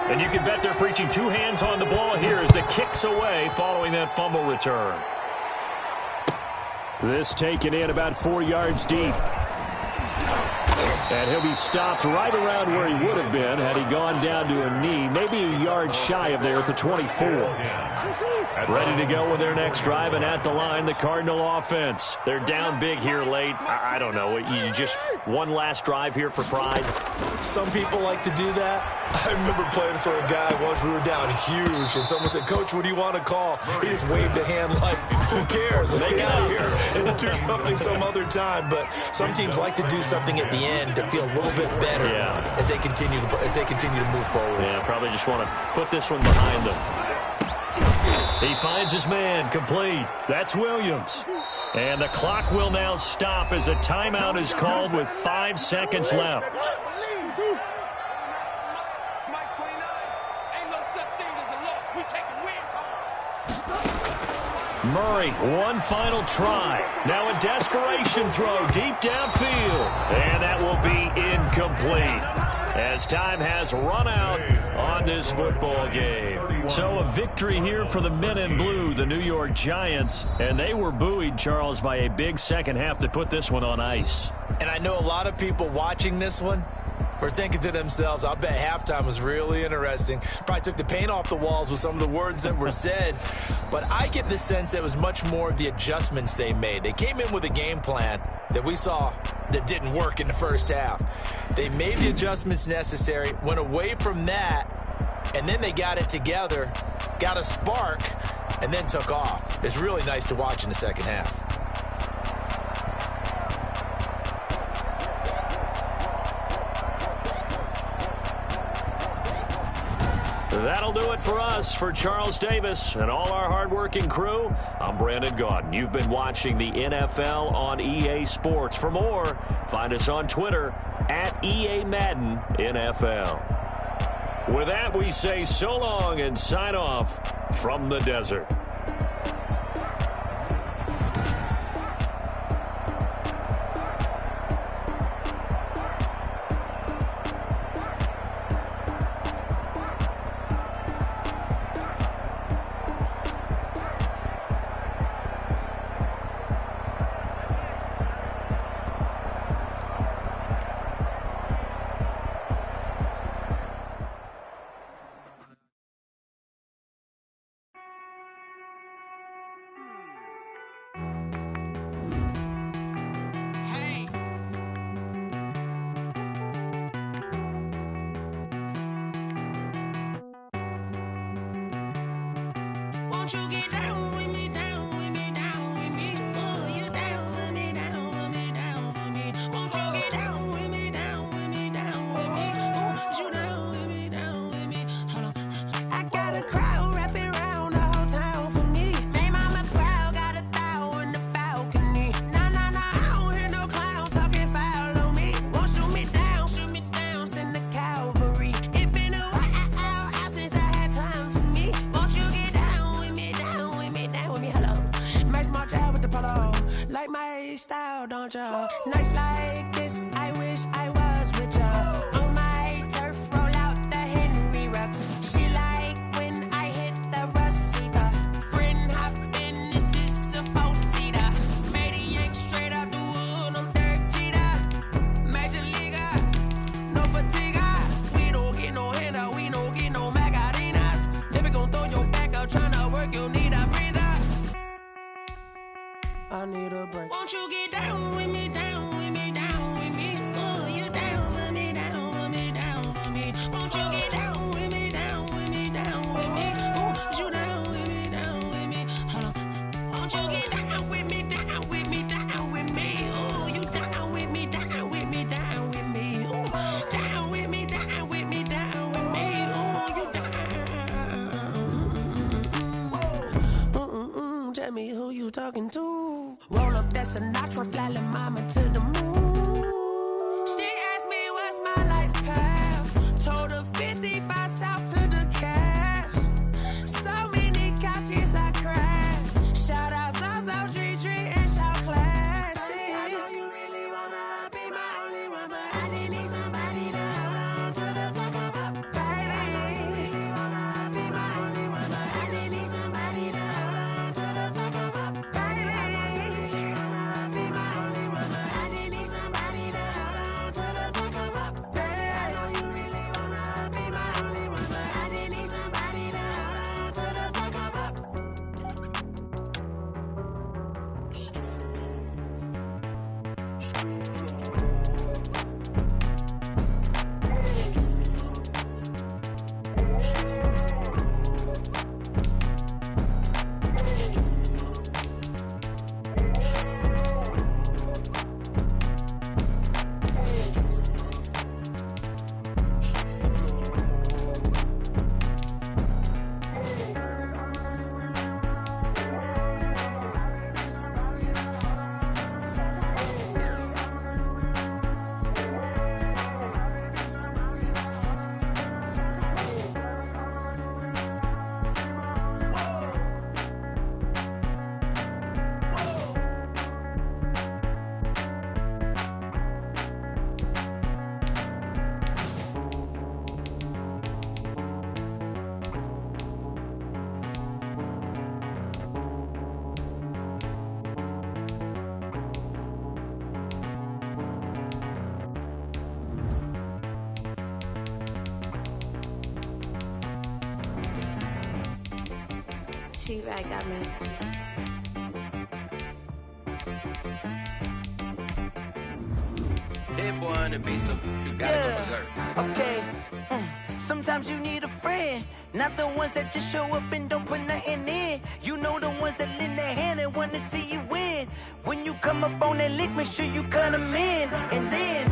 And you can bet they're preaching 2 hands on the ball here as the kick's away following that fumble return. This taken in about 4 yards deep. And he'll be stopped right around where he would have been had he gone down to a knee, maybe a yard shy of there at the 24. Ready to go with their next drive, and at the line, the Cardinal offense. They're down big here late. I don't know. You just one last drive here for pride. Some people like to do that. I remember playing for a guy once. We were down huge, and someone said, "Coach, what do you want to call?" He just waved a hand like, "Who cares? Let's get out of here and do something some other time." But some teams like to do something at the end to feel a little bit better as they continue to move forward. Yeah, probably just want to put this one behind them. He finds his man, complete. That's Williams. And the clock will now stop as a timeout is called with 5 seconds left. Murray, one final try. Now a desperation throw deep downfield. And that will be incomplete, as time has run out on this football game. So a victory here for the men in blue, the New York Giants. And they were buoyed, Charles, by a big second half that put this one on ice. And I know a lot of people watching this one, were thinking to themselves, I bet halftime was really interesting. Probably took the paint off the walls with some of the words that were said. But I get the sense that it was much more of the adjustments they made. They came in with a game plan that we saw that didn't work in the first half. They made the adjustments necessary, went away from that, and then they got it together, got a spark, and then took off. It's really nice to watch in the second half. That'll do it for us. For Charles Davis and all our hardworking crew, I'm Brandon Gaudin. You've been watching the NFL on EA Sports. For more, find us on Twitter at EA Madden NFL. With that, we say so long and sign off from the desert. Won't you get down with me, down with me, down with me? Oh, you down with me, down with me, down with me. Won't you get down with me, down with me, down with me? Oh, you down with me, down with me? Hold on. I got a crowd wrapping around the whole town for me. Made mama proud, got a thou in the balcony. Nah, nah, nah, I don't hear no clown talking foul on me. Won't shoot me down, send the cavalry. It been a while since I had time for me. Won't you get down with me, down with me, down with me? Hello. Max March out with the polo. Like my style, don't ya? Nights like this, I wish I was with ya. On my turf, roll out the Henry Rux. She like when I hit the receiver. Friend hop in, this is a four-seater. Made a yank straight out the wood, I'm Derek Jeter. Major leaguer, no fatigue. We don't get no handout, we don't get no Macarinas. Never gon' throw your back out, tryna work, you need a breather. I need a break. Won't you get down with me, down with me, down with me? Oh, you down with me, down with me, down with me? Won't you get down with me, down with me, down with me? Oh, you down with me, down with me? Hold on. Won't you get down with me, down with me, down with me? Oh, you down with me, down with me, down with me? Oh, down with me, down with me, down with me? Oh, you down. Tell me who you talking to. Roll up that Sinatra, fly la mama to the moon. She asked me what's my life path. Told her 55 south to the cab. So many couches I cried. Shout out South Street and shout classic. I know you really wanna be my only one, but I didn't need somebody to hold on to the second up. Baby, I know you really wanna be my only one, but I didn't need somebody to hold on to the second up. Baby, I know you really wanna be my only one, but I didn't need somebody to hold on to the second up. Baby, I know you really wanna be my only one, but T-Rag got me. That boy on the beat, so you gotta go berserk. Okay. Sometimes you need a friend, not the ones that just show up and don't put nothing in. You know the ones that lend their hand and want to see you win. When you come up on that lick, make sure you cut them in. And then,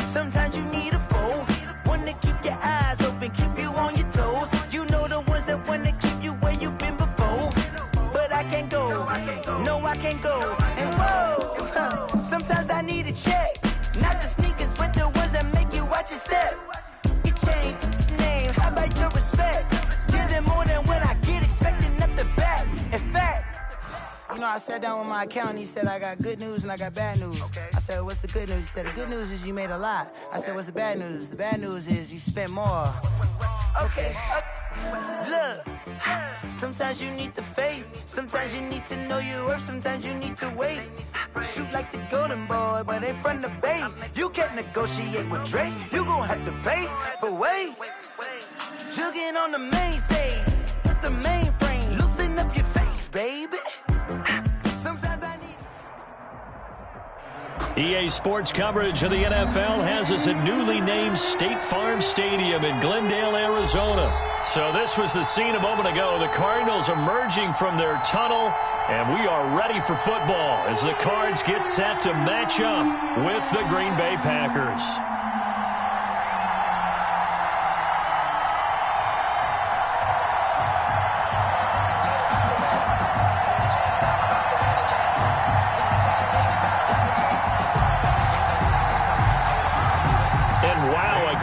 sometimes you need a foe, one to keep your eyes open, keep you on your toes. You know the ones that want to keep you where you've been before. But I can't go, no I can't go. And whoa, sometimes I need a check. Not the sneakers, but the ones that make you watch your step. Your chain, name, how about your respect? Give them more than what I get, expecting nothing back. In fact, you know, I sat down with my accountant, he said I got good news and I got bad news. I said, what's the good news? He said, the good news is you made a lot. I said, what's the bad news? The bad news is you spent more. Okay, look, sometimes you need the faith, sometimes you need to know your worth, sometimes you need to wait. Shoot like the golden boy, but in front of the bay. You can't negotiate with Drake, you gon' have to pay. But wait, jugging on the main stage, with the mainframe, loosen up your face, baby. Sometimes I need... EA Sports coverage of the NFL has us at newly named State Farm Stadium in Glendale, Arizona. So this was the scene a moment ago. The Cardinals emerging from their tunnel, and we are ready for football as the Cards get set to match up with the Green Bay Packers.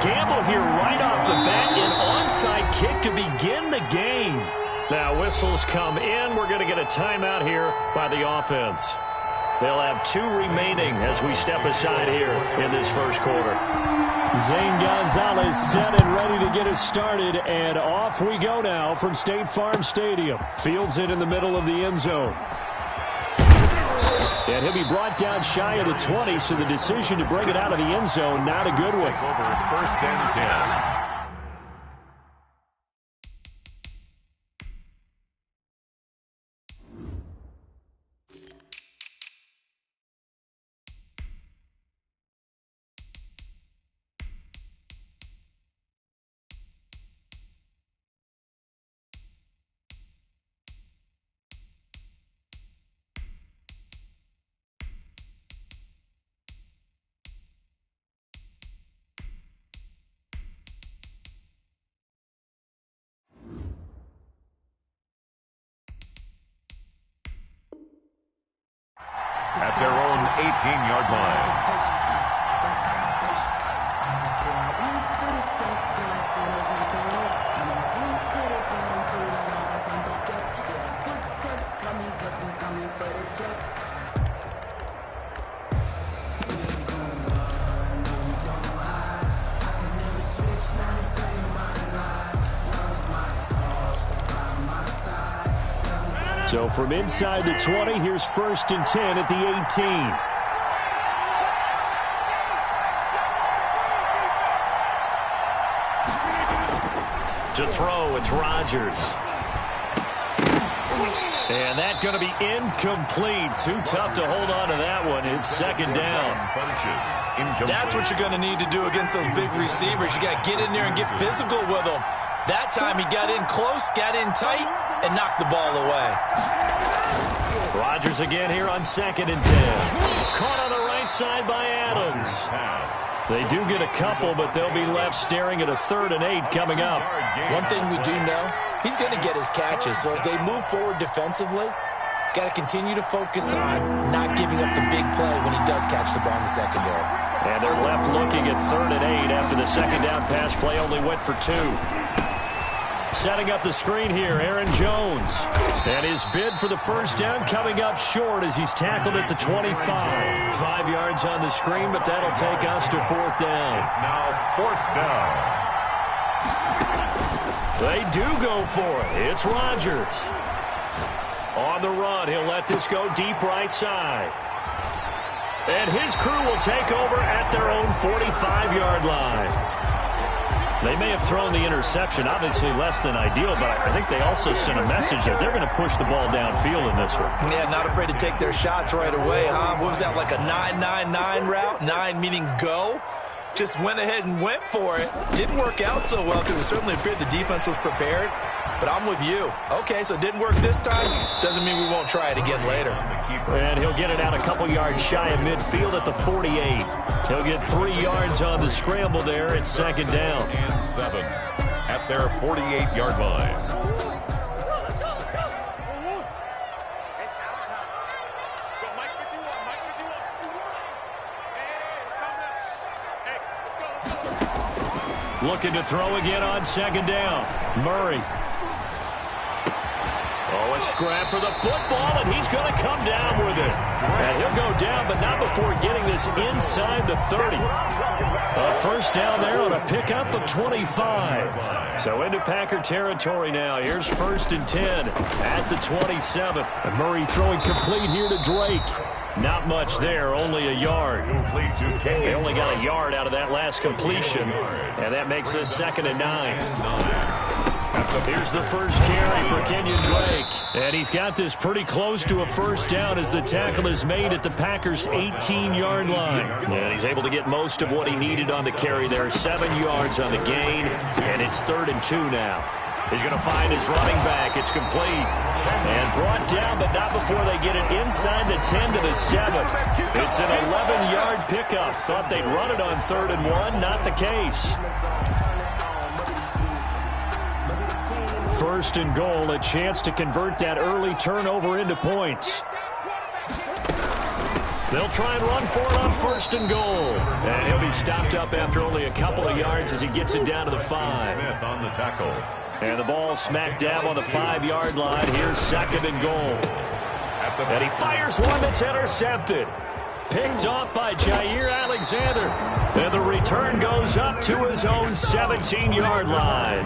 Gamble here right off the bat, an onside kick to begin the game. Now whistles come in. We're going to get a timeout here by the offense. They'll have 2 remaining as we step aside here in this first quarter. Zane Gonzalez set and ready to get us started, and off we go now from State Farm Stadium. Fields it in the middle of the end zone. And he'll be brought down shy of the 20, so the decision to bring it out of the end zone, not a good one. First and 10. At their own 18-yard line. So from inside the 20, here's 1st and 10 at the 18. To throw, it's Rodgers. And that's going to be incomplete. Too tough to hold on to that one. It's 2nd down. That's what you're going to need to do against those big receivers. You got to get in there and get physical with them. That time he got in close, got in tight, and knocked the ball away. Rodgers again here on 2nd and 10. Caught on the right side by Adams. They do get a couple, but they'll be left staring at a 3rd and 8 coming up. One thing we do know, he's going to get his catches. So as they move forward defensively, got to continue to focus on not giving up the big play when he does catch the ball in the secondary. And they're left looking at 3rd and 8 after the 2nd down pass play only went for 2. Setting up the screen here, Aaron Jones. And his bid for the 1st down coming up short as he's tackled at the 25. 5 yards on the screen, but that'll take us to 4th down. It's now 4th down. They do go for it. It's Rodgers. On the run, he'll let this go deep right side. And his crew will take over at their own 45-yard line. They may have thrown the interception, obviously less than ideal, but I think they also sent a message that they're going to push the ball downfield in this one. Yeah, not afraid to take their shots right away, huh? What was that, like a 9-9-9 route? 9 meaning go? Just went ahead and went for it. Didn't work out so well because it certainly appeared the defense was prepared. But I'm with you. Okay, so it didn't work this time. Doesn't mean we won't try it again later. And he'll get it out a couple yards shy of midfield at the 48. He'll get 3 yards on the scramble there at second down. And 7 at their 48-yard line. Looking to throw again on second down. Murray. Oh, a scrap for the football, and he's going to come down with it. And he'll go down, but not before getting this inside the 30. A first down there on a pickup of 25. So into Packer territory now. Here's 1st and 10 at the 27. And Murray throwing complete here to Drake. Not much there, only a yard. They only got a yard out of that last completion, and that makes us 2nd and 9. Here's the first carry for Kenyon Drake. And he's got this pretty close to a first down as the tackle is made at the Packers' 18-yard line. And he's able to get most of what he needed on the carry there. 7 yards on the gain, and it's 3rd and 2 now. He's going to find his running back. It's complete. And brought down, but not before they get it inside the 10 to the 7. It's an 11-yard pickup. Thought they'd run it on 3rd and 1. Not the case. 1st and goal, a chance to convert that early turnover into points. They'll try and run for it on 1st and goal. And he'll be stopped up after only a couple of yards as he gets it down to the 5. Smith on the tackle. And the ball smack dab on the 5-yard line. Here's 2nd and goal. And he fires one that's intercepted. Picked off by Jair Alexander. And the return goes up to his own 17-yard line.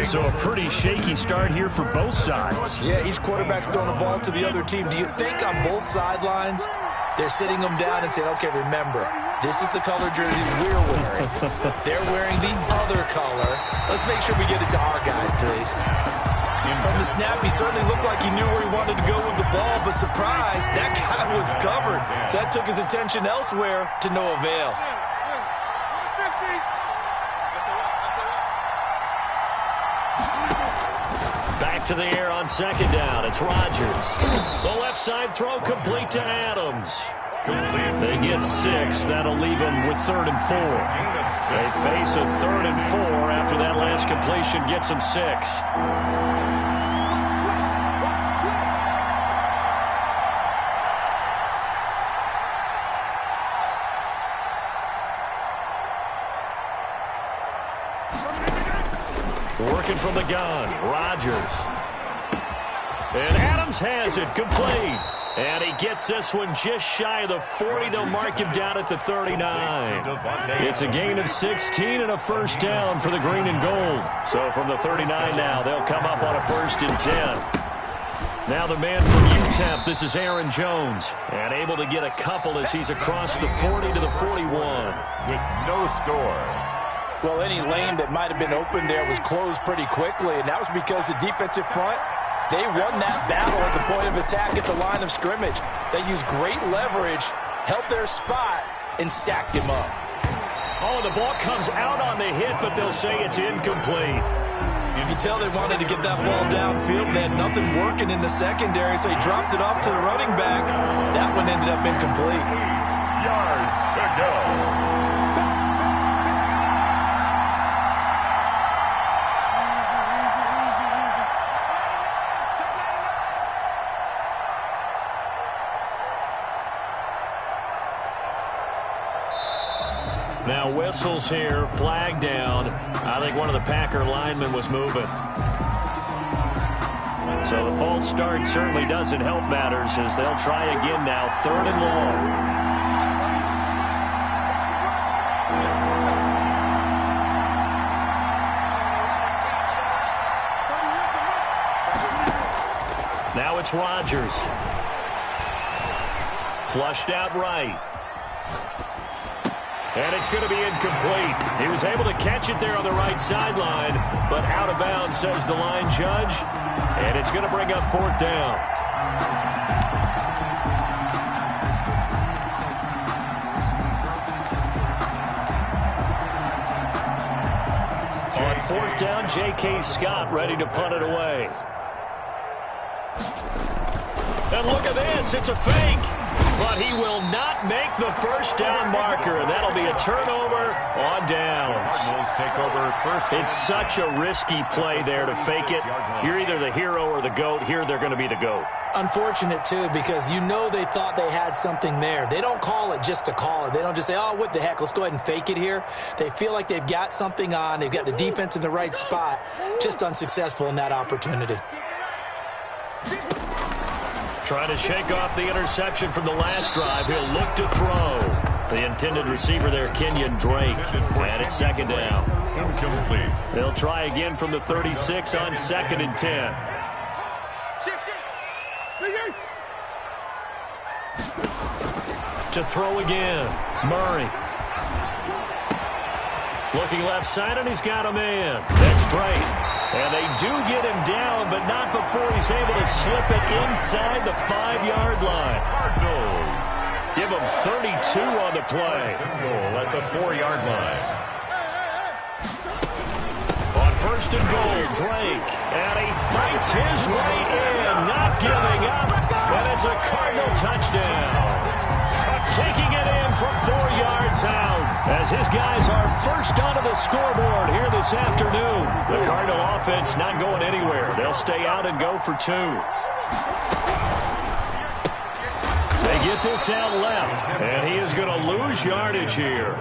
So a pretty shaky start here for both sides. Yeah, each quarterback's throwing the ball to the other team. Do you think on both sidelines they're sitting them down and saying, okay, remember, this is the color jersey we're wearing. They're wearing the other color. Let's make sure we get it to our guys, please. From the snap, he certainly looked like he knew where he wanted to go with the ball, but surprise, that guy was covered. So that took his attention elsewhere to no avail. Back to the air on 2nd down. It's Rodgers. The left side throw complete to Adams. They get 6. That'll leave them with 3rd and 4. They face a 3rd and 4 after that last completion gets them 6. Working from the gun, Rodgers. And Adams has it, complete. And he gets this one just shy of the 40. They'll mark him down at the 39. It's a gain of 16 and a first down for the green and gold. So from the 39 now, they'll come up on a 1st and 10. Now the man from UTEP, this is Aaron Jones. And able to get a couple as he's across the 40 to the 41. With no score. Well, any lane that might have been open there was closed pretty quickly, and that was because the defensive front, they won that battle at the point of attack at the line of scrimmage. They used great leverage, held their spot, and stacked him up. Oh, the ball comes out on the hit, but they'll say it's incomplete. You can tell they wanted to get that ball downfield. They had nothing working in the secondary, so he dropped it off to the running back. That one ended up incomplete. 8 yards to go. Now whistles here, flag down. I think one of the Packer linemen was moving. So the false start certainly doesn't help matters as they'll try again now, 3rd and long. Now it's Rodgers. Flushed out right. And it's going to be incomplete. He was able to catch it there on the right sideline, but out of bounds, says the line judge. And it's going to bring up 4th down. On 4th down, J.K. Scott ready to punt it away. And look at this. It's a fake. But he will not make the first down marker, and that'll be a turnover on downs. Take over first. It's such a risky play there to fake it. You're either the hero or the GOAT. Here they're going to be the GOAT. Unfortunate, too, because you know they thought they had something there. They don't call it just to call it. They don't just say, oh, what the heck, let's go ahead and fake it here. They feel like they've got something on. They've got the defense in the right spot. Just unsuccessful in that opportunity. Trying to shake off the interception from the last drive. He'll look to throw. The intended receiver there, Kenyon Drake. And it's 2nd down. Incomplete. They'll try again from the 36 on 2nd and 10. To throw again. Murray. Looking left side, and he's got a man. That's Drake. And they do get him down, but not before he's able to slip it inside the 5-yard line. Cardinals. Give him 32 on the play. Goal at the 4-yard line. On 1st and goal, Drake. And he fights his way in, not giving up. And it's a Cardinal touchdown. Taking it in from 4 yards out as his guys are first onto the scoreboard here this afternoon. The Cardinal offense not going anywhere. They'll stay out and go for 2. They get this out left, and he is going to lose yardage here.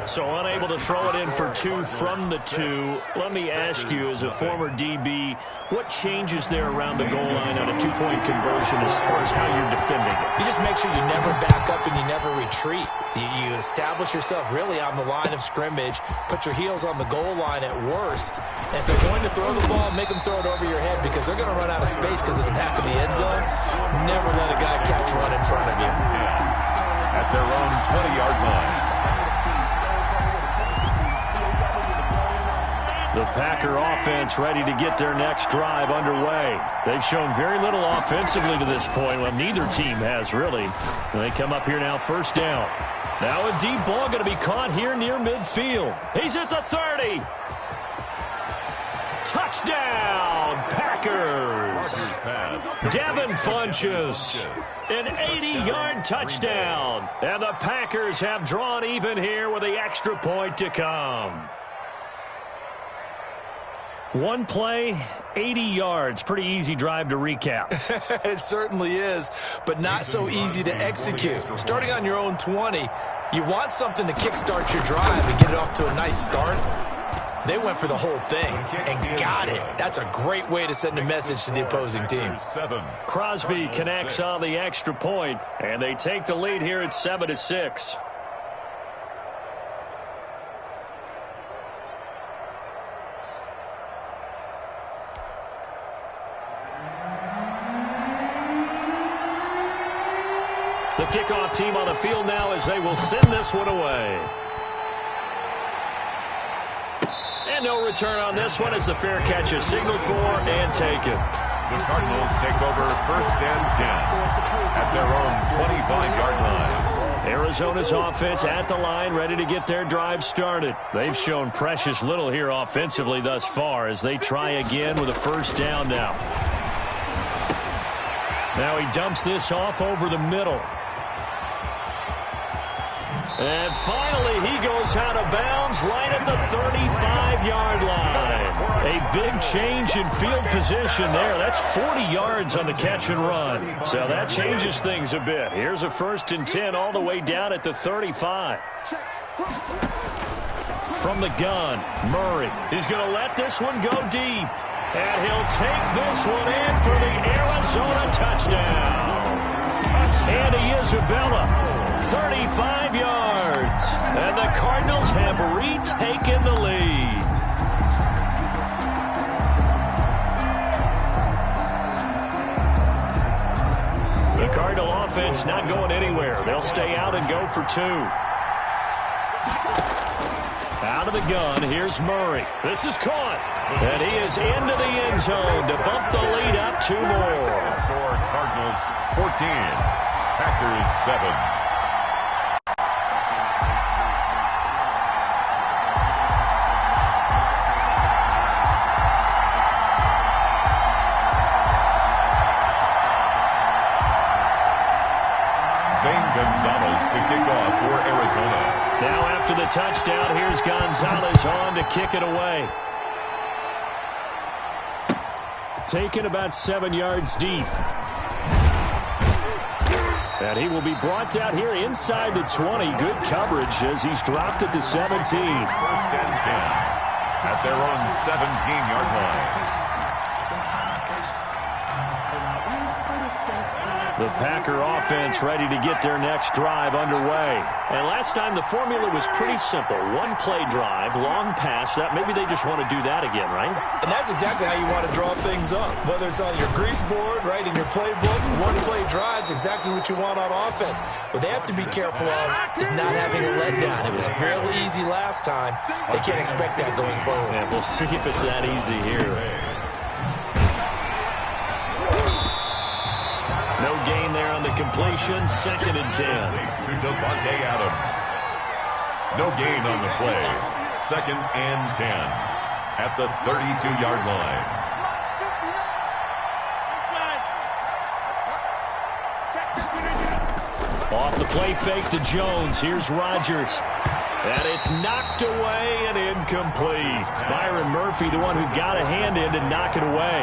So unable to throw it in for 2 from the 2. Let me ask you, as a former DB, what changes there around the goal line on a 2-point conversion as far as how you're defending it? You just make sure you never back up and you never retreat. You establish yourself really on the line of scrimmage, put your heels on the goal line at worst. And if they're going to throw the ball, make them throw it over your head because they're going to run out of space because of the back of the end zone. Never let a guy catch one in front of you. At their own 20-yard line. The Packer offense ready to get their next drive underway. They've shown very little offensively to this point. Well, neither team has, really. They come up here now, 1st down. Now a deep ball going to be caught here near midfield. He's at the 30. Touchdown, Packers. Devin Funchess, an 80-yard touchdown. And the Packers have drawn even here with the extra point to come. One play, 80 yards. Pretty easy drive to recap. It certainly is, but not so easy to execute. Starting on your own 20, you want something to kickstart your drive and get it off to a nice start. They went for the whole thing and got it. That's a great way to send a message to the opposing team. Crosby connects on the extra point, and they take the lead here at 7-6. The kickoff team on the field now as they will send this one away. And no return on this one as the fair catch is signaled for and taken. The Cardinals take over 1st and 10 at their own 25-yard line. Arizona's offense at the line, ready to get their drive started. They've shown precious little here offensively thus far as they try again with a 1st down now. Now he dumps this off over the middle. And finally, he goes out of bounds right at the 35-yard line. A big change in field position there. That's 40 yards on the catch and run. So that changes things a bit. Here's a 1st and 10 all the way down at the 35. From the gun, Murray. He's going to let this one go deep. And he'll take this one in for the Arizona touchdown. Andy Isabella. 35 yards, and the Cardinals have retaken the lead. The Cardinal offense not going anywhere. They'll stay out and go for 2. out of the gun. Here's Murray. This is caught. And he is into the end zone to bump the lead up 2 more. Score Cardinals 14, Packers 7. Gonzalez to kick off for Arizona. Now after the touchdown, here's Gonzalez on to kick it away. Taken about 7 yards deep. And he will be brought down here inside the 20. Good coverage as he's dropped at the 17. First and 10 at their own 17-yard line. The Packer offense ready to get their next drive underway. And last time the formula was pretty simple. 1-play drive, long pass. That maybe they just want to do that again, right? And that's exactly how you want to draw things up. Whether it's on your grease board, right, in your playbook, 1-play drives, exactly what you want on offense. What they have to be careful of is not having a letdown. It was real easy last time. They can't expect that going forward. And we'll see if it's that easy here. No gain there on the completion. 2nd and 10. To Devontae Adams. No gain on the play. 2nd and 10 at the 32-yard line. Off the play fake to Jones. Here's Rodgers. And it's knocked away and incomplete. Byron Murphy, the one who got a hand in to knock it away.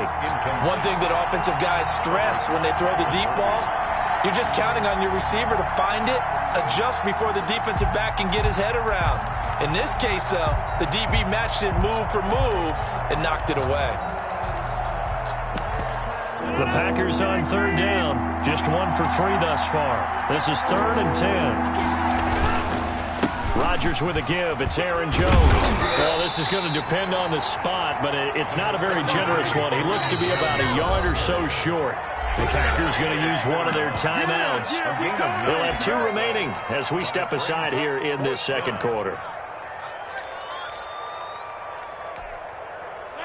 One thing that offensive guys stress when they throw the deep ball, you're just counting on your receiver to find it, adjust before the defensive back can get his head around. In this case, though, the DB matched it move for move and knocked it away. The Packers on 3rd down. Just 1 for 3 thus far. This is 3rd and 10. Rodgers with a give. It's Aaron Jones. Well, this is going to depend on the spot, but it's not a very generous one. He looks to be about a yard or so short. The Packers going to use one of their timeouts. They'll have 2 remaining as we step aside here in this 2nd quarter.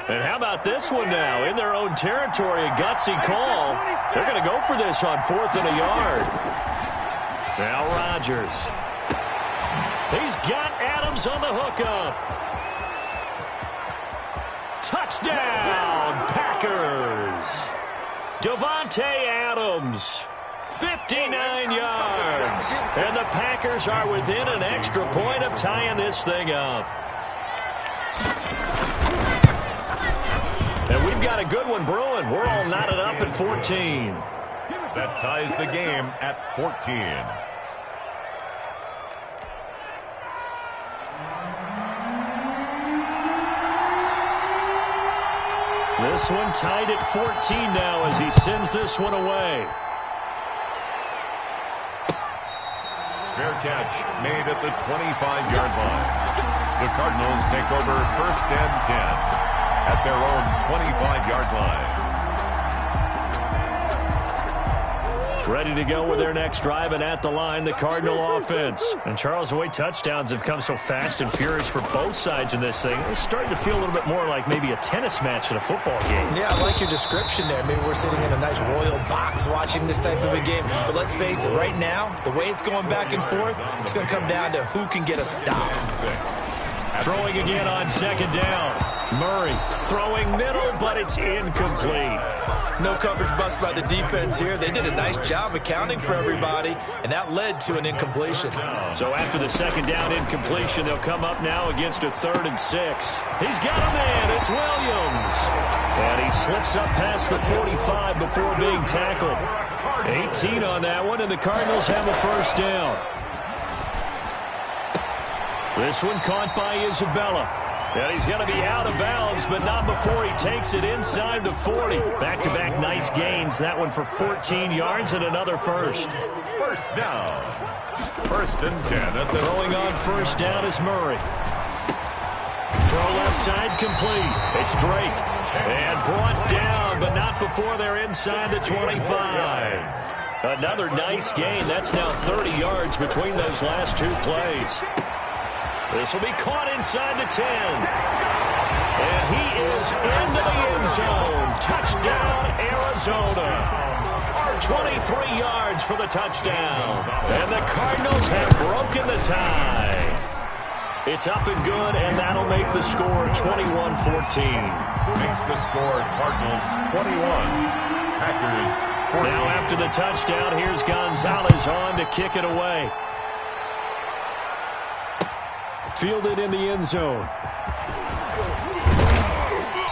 And how about this one now? In their own territory, a gutsy call. They're going to go for this on 4th and a yard. Now Rodgers. He's got Adams on the hookup. Touchdown, Packers. Devontae Adams, 59 yards. And the Packers are within an extra point of tying this thing up. And we've got a good one brewing. We're all knotted up at 14. That ties the game at 14. This one tied at 14 now as he sends this one away. Fair catch made at the 25-yard line. The Cardinals take over 1st and 10 at their own 25-yard line. Ready to go with their next drive, and at the line, the Cardinal offense. And Charles, the way touchdowns have come so fast and furious for both sides in this thing, it's starting to feel a little bit more like maybe a tennis match than a football game. Yeah, I like your description there. Maybe we're sitting in a nice royal box watching this type of a game. But let's face it, right now, the way it's going back and forth, it's going to come down to who can get a stop. Throwing again on 2nd down. Murray throwing middle, but it's incomplete. No coverage bust by the defense here. They did a nice job accounting for everybody, and that led to an incompletion. So after the 2nd down incompletion, they'll come up now against a 3rd and 6. He's got a man. It's Williams. And he slips up past the 45 before being tackled. 18 on that one, and the Cardinals have a 1st down. This one caught by Isabella. And he's going to be out of bounds, but not before he takes it inside the 40. Back-to-back nice gains. That one for 14 yards and another 1st. 1st down. 1st and 10 at the throwing on 1st down is Murray. Throw left side complete. It's Drake. And brought down, but not before they're inside the 25. Another nice gain. That's now 30 yards between those last 2 plays. This will be caught inside the 10. And he is into the end zone. Touchdown, Arizona. 23 yards for the touchdown. And the Cardinals have broken the tie. It's up and good, and that'll make the score 21-14. Makes the score Cardinals 21, Packers 14. Now after the touchdown, here's Gonzalez on to kick it away. Fielded in the end zone.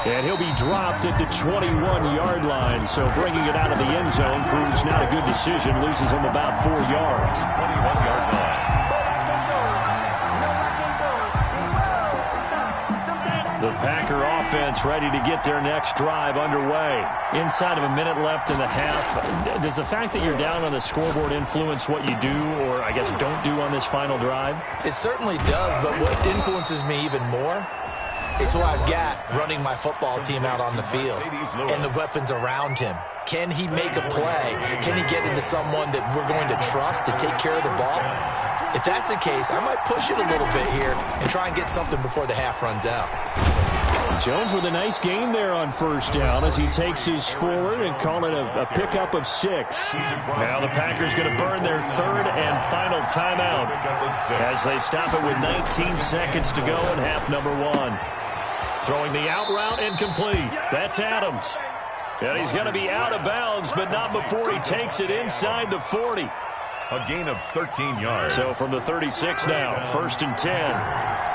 And he'll be dropped at the 21-yard line, so bringing it out of the end zone proves not a good decision. Loses him about 4 yards. 21-yard line. The Packer offense ready to get their next drive underway. Inside of a minute left in the half, does the fact that you're down on the scoreboard influence what you do, or I guess don't do on this final drive? It certainly does, but what influences me even more is who I've got running my football team out on the field and the weapons around him. Can he make a play? Can he get into someone that we're going to trust to take care of the ball? If that's the case, I might push it a little bit here and try and get something before the half runs out. Jones with a nice gain there on first down as he takes his forward and call it a pickup of 6. Now the Packers going to burn their third and final timeout as they stop it with 19 seconds to go in half number 1. Throwing the out route incomplete. That's Adams. And he's going to be out of bounds, but not before he takes it inside the 40. A gain of 13 yards. So from the 36 now, first and 10.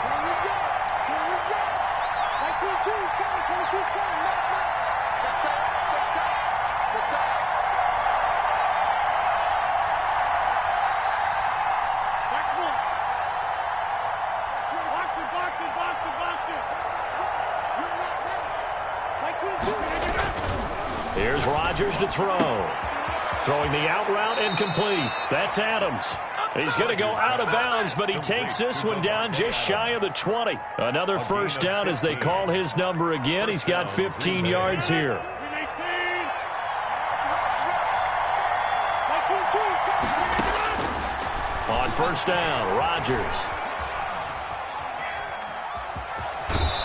Here's Rodgers to throw. Throwing the out route incomplete. That's Adams. He's going to go out of bounds, but he takes this one down just shy of the 20. Another first down as they call his number again. He's got 15 yards here. On first down, Rodgers.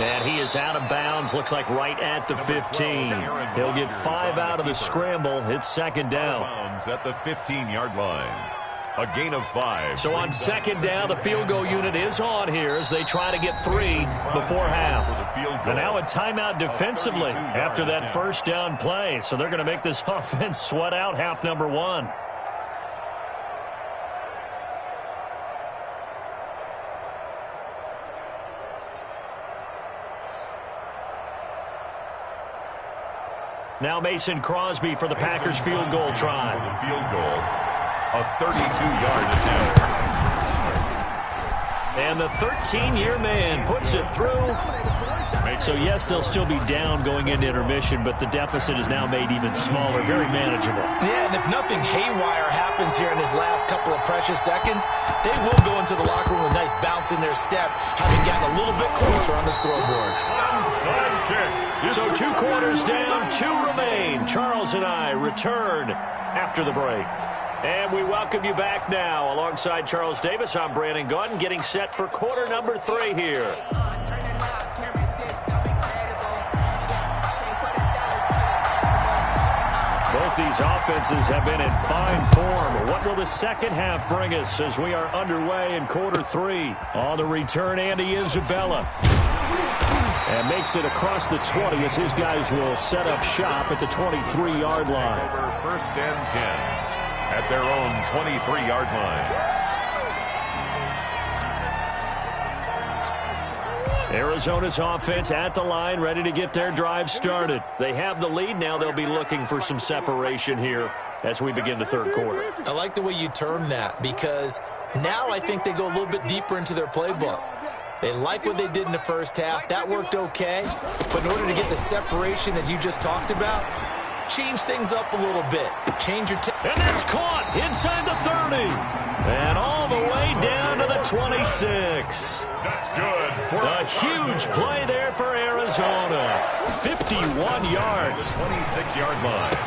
And he is out of bounds, looks like right at the 15. He'll get 5 out of the scramble. It's second down. At the 15-yard line. A gain of 5. So on second down, the field goal unit is on here as they try to get 3 before half. And now a timeout defensively after that first down play. So they're going to make this offense sweat out half number 1. Now Mason Crosby for the Packers field goal try. The field goal, a 32-yard attempt. And the 13-year man puts it through. So, yes, they'll still be down going into intermission, but the deficit is now made even smaller, very manageable. Yeah, and if nothing haywire happens here in his last couple of precious seconds, they will go into the locker room with a nice bounce in their step, having gotten a little bit closer on the scoreboard. So 2 quarters down, 2 remain. Charles and I return after the break. And we welcome you back now. Alongside Charles Davis, I'm Brandon Gaudin, getting set for quarter number 3 here. Both these offenses have been in fine form. What will the second half bring us as we are underway in quarter 3? On the return, Andy Isabella. And makes it across the 20 as his guys will set up shop at the 23-yard line. First and 10 at their own 23-yard line. Arizona's offense at the line, ready to get their drive started. They have the lead. Now they'll be looking for some separation here as we begin the third quarter. I like the way you term that, because now I think they go a little bit deeper into their playbook. They like what they did in the first half. That worked okay. But in order to get the separation that you just talked about, change things up a little bit. Change your... And that's caught inside the 30. And all the way down to the 26. That's good. A huge play there for Arizona. 51 yards. 26-yard line.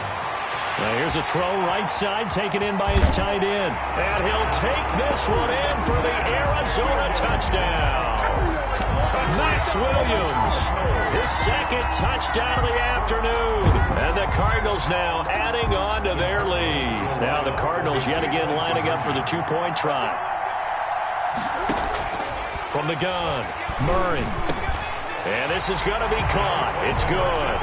Now here's a throw right side taken in by his tight end. And he'll take this one in for the Arizona touchdown. Max Williams, his second touchdown of the afternoon. And the Cardinals now adding on to their lead. Now the Cardinals yet again lining up for the two-point try. From the gun, Murray. And this is going to be caught. It's good.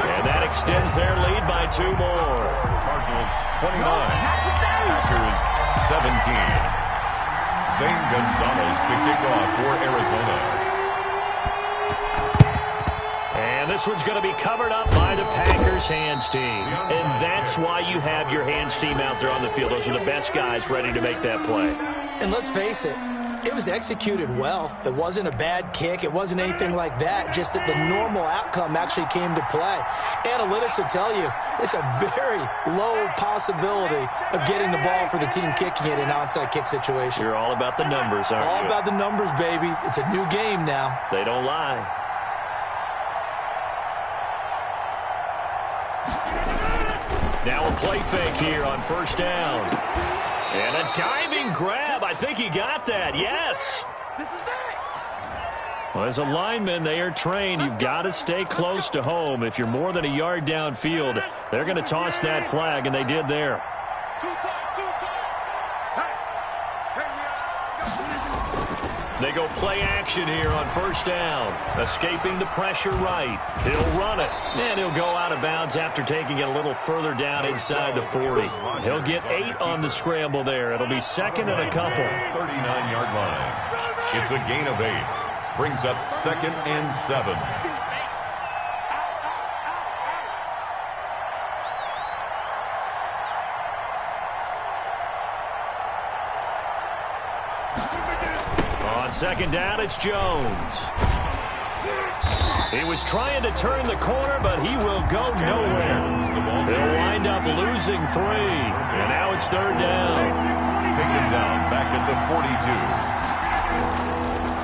And that extends their lead by 2 more. Cardinals 29, Packers 17. Zane Gonzalez to kick off for Arizona. And this one's going to be covered up by the Packers hands team. And that's why you have your hands team out there on the field. Those are the best guys ready to make that play. And let's face it, it was executed well. It wasn't a bad kick. It wasn't anything like that. Just that the normal outcome actually came to play. Analytics will tell you it's a very low possibility of getting the ball for the team kicking it in an onside kick situation. You're all about the numbers, aren't you? All about the numbers, baby. It's a new game now. They don't lie. Now a play fake here on first down. And a diving grab. I think he got that. Yes. This is it. Well, as a lineman, they are trained. You've got to stay close to home. If you're more than a yard downfield, they're going to toss that flag, and they did there. They go play action here on first down. Escaping the pressure right. He'll run it. And he'll go out of bounds after taking it a little further down inside the 40. He'll get 8 on the scramble there. It'll be second and a couple. 39-yard line. It's a gain of 8. Brings up 2nd and 7. On second down, it's Jones. He was trying to turn the corner, but he will go nowhere. They'll wind up losing 3. And now it's third down. Taken down back at the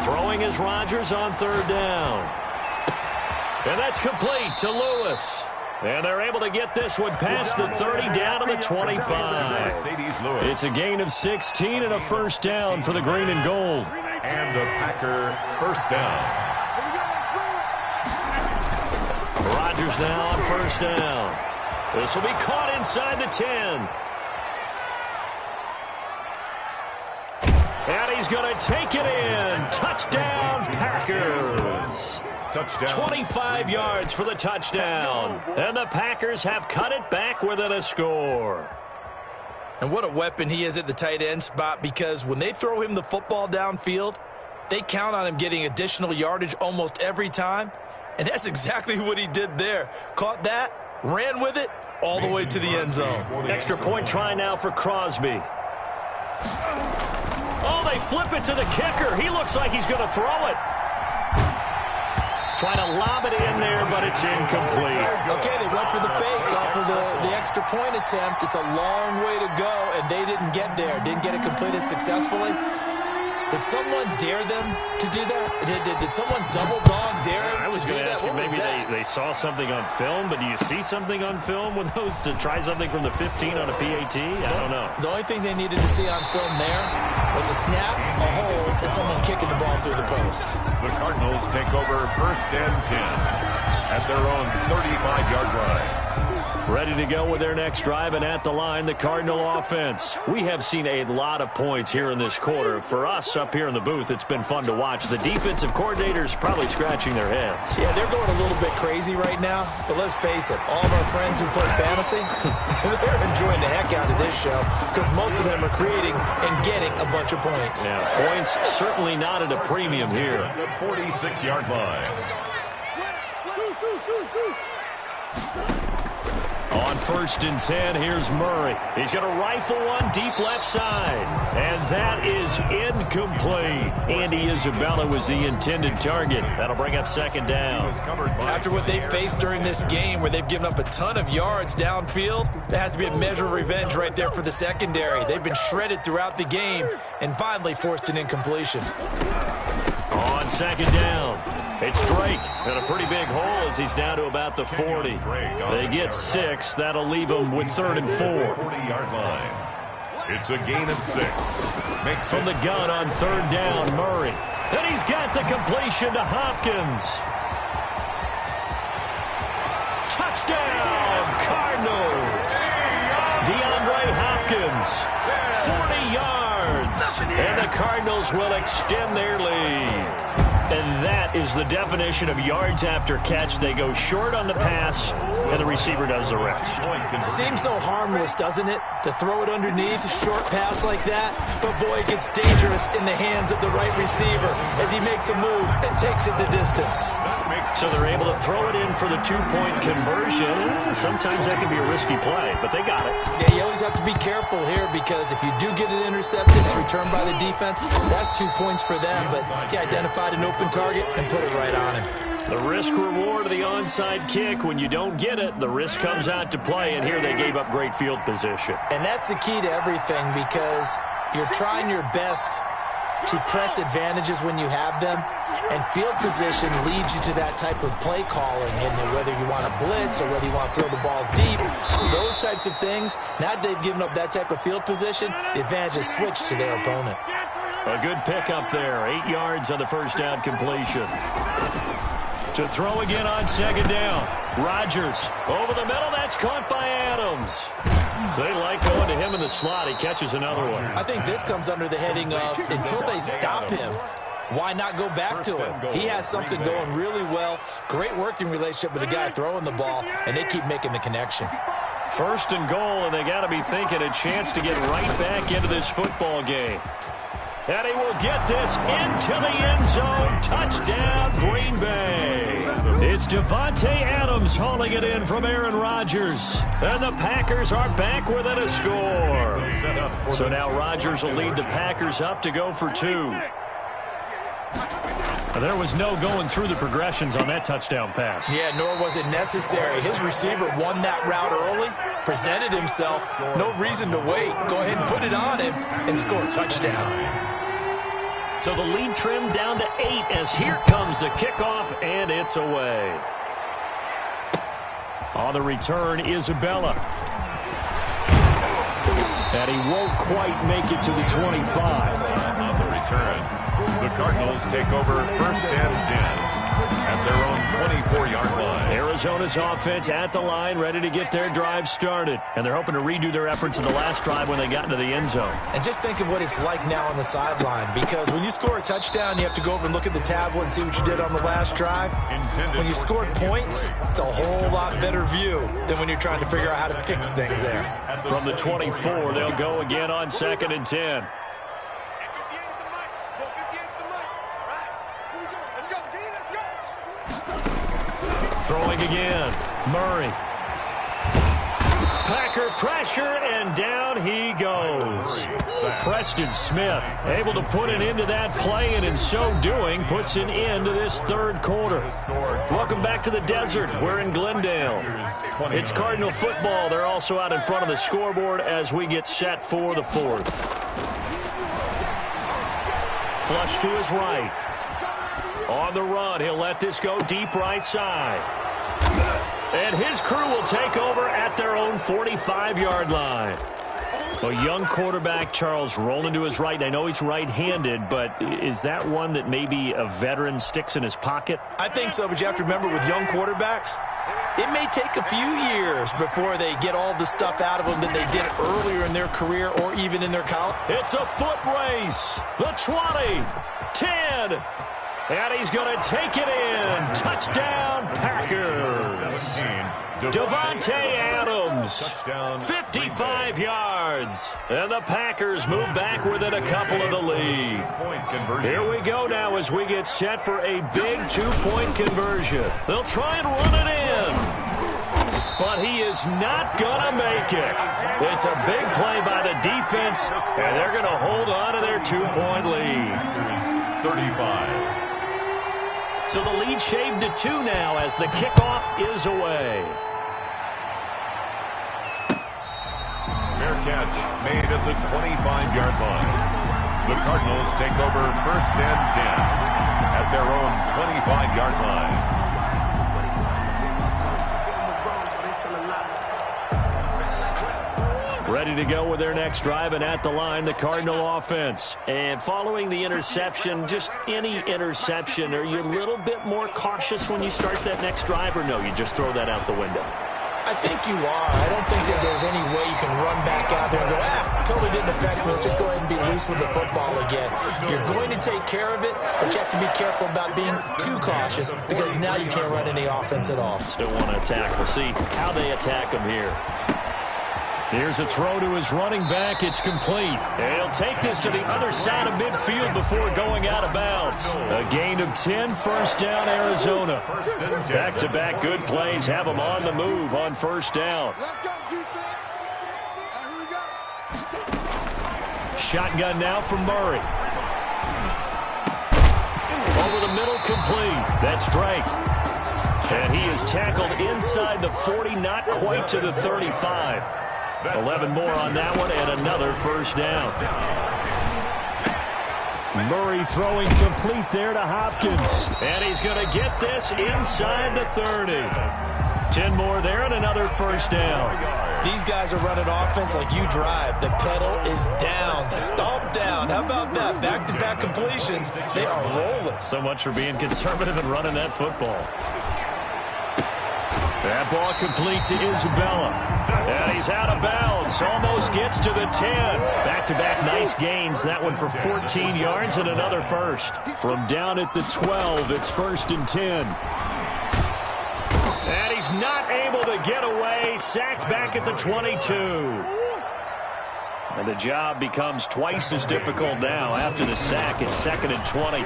42. Throwing is Rodgers on third down. And that's complete to Lewis. And they're able to get this one past the 30 down to the 25. It's a gain of 16 and a first down for the green and gold. And a Packer first down. Rodgers now on first down. This will be caught inside the 10. And he's going to take it in. Touchdown, Packers. Touchdown. 25 yards for the touchdown. And the Packers have cut it back within a score. And what a weapon he is at the tight end spot, because when they throw him the football downfield, they count on him getting additional yardage almost every time. And that's exactly what he did there. Caught that, ran with it, all the way to the end zone. Extra point try now for Crosby. Oh, they flip it to the kicker. He looks like he's going to throw it. Trying to lob it in there, but it's incomplete. Okay, they went for the fake off of the extra point attempt. It's a long way to go, and they didn't get there. Didn't get it completed successfully. Did someone dare them to do that? Did someone double dog dare them I was to do going to that? ask you, What was maybe that? they saw something on film, but do you see something on film with those to try something from the 15 on a PAT? I don't know. The only thing they needed to see on film there was a snap, a hold, and someone kicking the ball through the post. The Cardinals take over first and 10 at their own 35-yard line. Ready to go with their next drive, and at the line, the Cardinal offense. We have seen a lot of points here in this quarter. For us up here in the booth, it's been fun to watch. The defensive coordinators probably scratching their heads. Yeah, they're going a little bit crazy right now, but let's face it, all of our friends who play fantasy, they're enjoying the heck out of this show because most of them are creating and getting a bunch of points. Yeah, points certainly not at a premium here. The 46-yard line. On first and 10, here's Murray. He's going to rifle one deep left side. And that is incomplete. Andy Isabella was the intended target. That'll bring up second down. After what they faced during this game where they've given up a ton of yards downfield, there has to be a measure of revenge right there for the secondary. They've been shredded throughout the game and finally forced an incompletion. On second down. It's Drake in a pretty big hole as he's down to about the 40. They get 6. That'll leave them with 3rd and 4. 40-yard line. It's a gain of 6. Makes From the gun on 3rd down, Murray. And he's got the completion to Hopkins. Touchdown, Cardinals. DeAndre Hopkins, 40 yards. And the Cardinals will extend their lead. And that is the definition of yards after catch. They go short on the pass, and the receiver does the rest. Seems so harmless, doesn't it? To throw it underneath, a short pass like that. But, boy, it gets dangerous in the hands of the right receiver as he makes a move and takes it the distance. So they're able to throw it in for the 2-point conversion. Sometimes that can be a risky play, but they got it. Yeah, you always have to be careful here because if you do get it intercepted, it's returned by the defense. That's 2 points for them, but he identified an open target and put it right on him. The risk-reward of the onside kick. When you don't get it, the risk comes out to play, and here they gave up great field position. And that's the key to everything because you're trying your best to press advantages when you have them, and field position leads you to that type of play calling, and whether you want to blitz or whether you want to throw the ball deep, those types of things, now that they've given up that type of field position, the advantage is switched to their opponent. A good pickup there, 8 yards on the first down completion. To throw again on 2nd down. Rodgers over the middle, that's caught by Adams. They like going to him in the slot. He catches another one. I think this comes under the heading of until they stop him, why not go back to him? He has something going really well. Great working relationship with the guy throwing the ball, and they keep making the connection. 1st and goal, and they got to be thinking a chance to get right back into this football game. And he will get this into the end zone. Touchdown, Green Bay. It's Davante Adams hauling it in from Aaron Rodgers. And the Packers are back within a score. So now Rodgers will lead the Packers up to go for 2. There was no going through the progressions on that touchdown pass. Yeah, nor was it necessary. His receiver won that route early, presented himself. No reason to wait. Go ahead and put it on him and score a touchdown. So the lead trimmed down to 8 as here comes the kickoff, and it's away. On the return, Isabella. And he won't quite make it to the 25. On the return, the Cardinals take over 1st and 10 at their own 24-yard line. Arizona's offense at the line, ready to get their drive started. And they're hoping to redo their efforts in the last drive when they got into the end zone. And just think of what it's like now on the sideline, because when you score a touchdown, you have to go over and look at the tablet and see what you did on the last drive. When you scored points, it's a whole lot better view than when you're trying to figure out how to fix things there. From the 24, they'll go again on 2nd and 10. Throwing again, Murray. Packer pressure, and down he goes. Preston Smith able to put an end to that play, and in so doing, puts an end to this 3rd quarter. Welcome back to the desert. We're in Glendale. It's Cardinal football. They're also out in front of the scoreboard as we get set for the 4th. Flush to his right. On the run, he'll let this go deep right side. And his crew will take over at their own 45-yard line. A young quarterback, Charles, rolling to his right. I know he's right-handed, but is that one that maybe a veteran sticks in his pocket? I think so, but you have to remember with young quarterbacks, it may take a few years before they get all the stuff out of them that they did earlier in their career or even in their college. It's a foot race. The 20, 10, and he's going to take it in. Touchdown, Packers. Davante Adams, 55 yards. And the Packers move back within a couple of the lead. Here we go now as we get set for a big 2-point conversion. They'll try and run it in, but he is not going to make it. It's a big play by the defense, and they're going to hold on to their 2-point lead. 35. So the lead shaved to 2 now as the kickoff is away. Fair catch made at the 25-yard line. The Cardinals take over 1st and 10 at their own 25-yard line. Ready to go with their next drive, and at the line, the Cardinal offense. And following the interception, just any interception, are you a little bit more cautious when you start that next drive, or no, you just throw that out the window? I think you are. I don't think that there's any way you can run back out there and go, totally didn't affect me. Let's just go ahead and be loose with the football again. You're going to take care of it, but you have to be careful about being too cautious because now you can't run any offense at all. Still want to attack. We'll see how they attack him here. Here's a throw to his running back. It's complete. And he'll take this to the other side of midfield before going out of bounds. A gain of 10, 1st down, Arizona. Back-to-back good plays have them on the move on 1st down. Let's go, defense. And here we go. Shotgun now from Murray. Over the middle, complete. That's Drake. And he is tackled inside the 40, not quite to the 35. 11 more on that one, and another 1st down. Murray throwing complete there to Hopkins. And he's going to get this inside the 30. 10 more there, and another 1st down. These guys are running offense like you drive. The pedal is down, stomp down. How about that? Back-to-back completions. They are rolling. So much for being conservative and running that football. That ball complete to Isabella. And he's out of bounds. Almost gets to the 10. Back-to-back nice gains. That one for 14 yards and another 1st. From down at the 12, it's 1st and 10. And he's not able to get away. Sacked back at the 22. And the job becomes twice as difficult now. After the sack, it's 2nd and 20.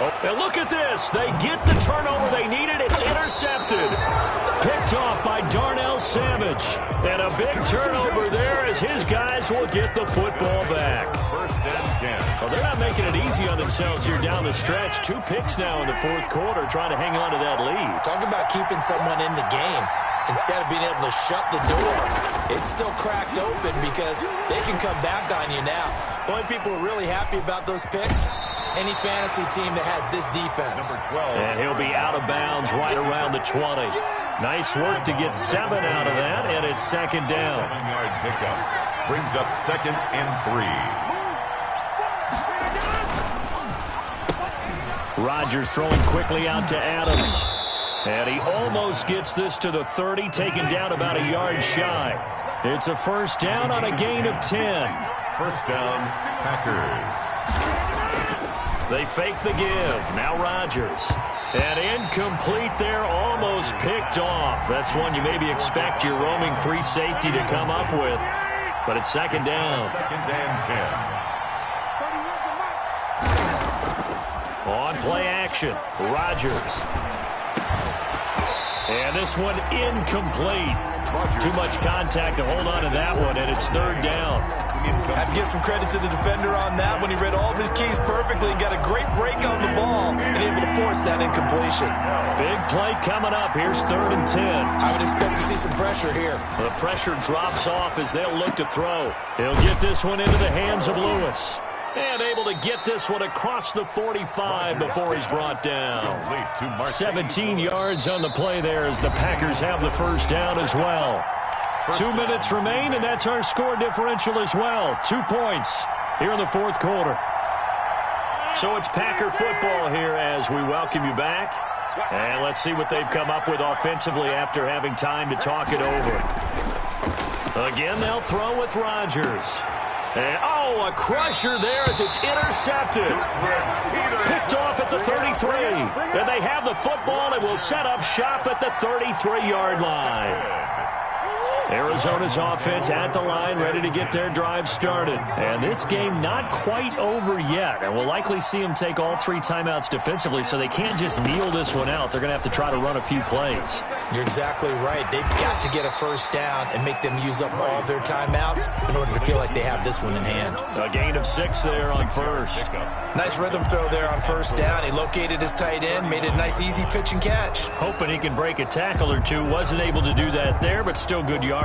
And look at this. They get the turnover they needed. It's intercepted. Picked off by Darnell Savage. And a big turnover there as his guys will get the football back. 1st and 10. Well, they're not making it easy on themselves here down the stretch. 2 picks now in the 4th quarter trying to hang on to that lead. Talk about keeping someone in the game. Instead of being able to shut the door, it's still cracked open because they can come back on you now. The only people who are really happy about those picks, any fantasy team that has this defense. Number 12. And he'll be out of bounds right around the 20. Nice work to get 7 out of that, and it's 2nd down. 7-yard pickup brings up 2nd and 3. Rodgers throwing quickly out to Adams. And he almost gets this to the 30, taken down about a yard shy. It's a 1st down on a gain of 10. 1st down, Packers. They fake the give. Now Rodgers. And incomplete there, almost picked off. That's one you maybe expect your roaming free safety to come up with. But it's 2nd down. 2nd and 10. On play action, Rodgers. And this one incomplete. Too much contact to hold on to that one, and it's 3rd down. I have to give some credit to the defender on that when he read all of his keys perfectly and got a great break on the ball and able to force that incompletion. Big play coming up. Here's 3rd and 10. I would expect to see some pressure here. The pressure drops off as they'll look to throw. He'll get this one into the hands of Lewis. And able to get this one across the 45 before he's brought down. 17 yards on the play there as the Packers have the 1st down as well. 2 minutes remain, and that's our score differential as well. 2 points here in the 4th quarter. So it's Packer football here as we welcome you back. And let's see what they've come up with offensively after having time to talk it over. Again, they'll throw with Rodgers. And, a crusher there as it's intercepted. Picked off at the 33. And they have the football and will set up shop at the 33-yard line. Arizona's offense at the line, ready to get their drive started. And this game not quite over yet. And we'll likely see them take all 3 timeouts defensively, so they can't just kneel this one out. They're going to have to try to run a few plays. You're exactly right. They've got to get a 1st down and make them use up all of their timeouts in order to feel like they have this one in hand. A gain of 6 there on 1st. Nice rhythm throw there on 1st down. He located his tight end, made it a nice easy pitch and catch. Hoping he can break a tackle or two. Wasn't able to do that there, but still good yardage.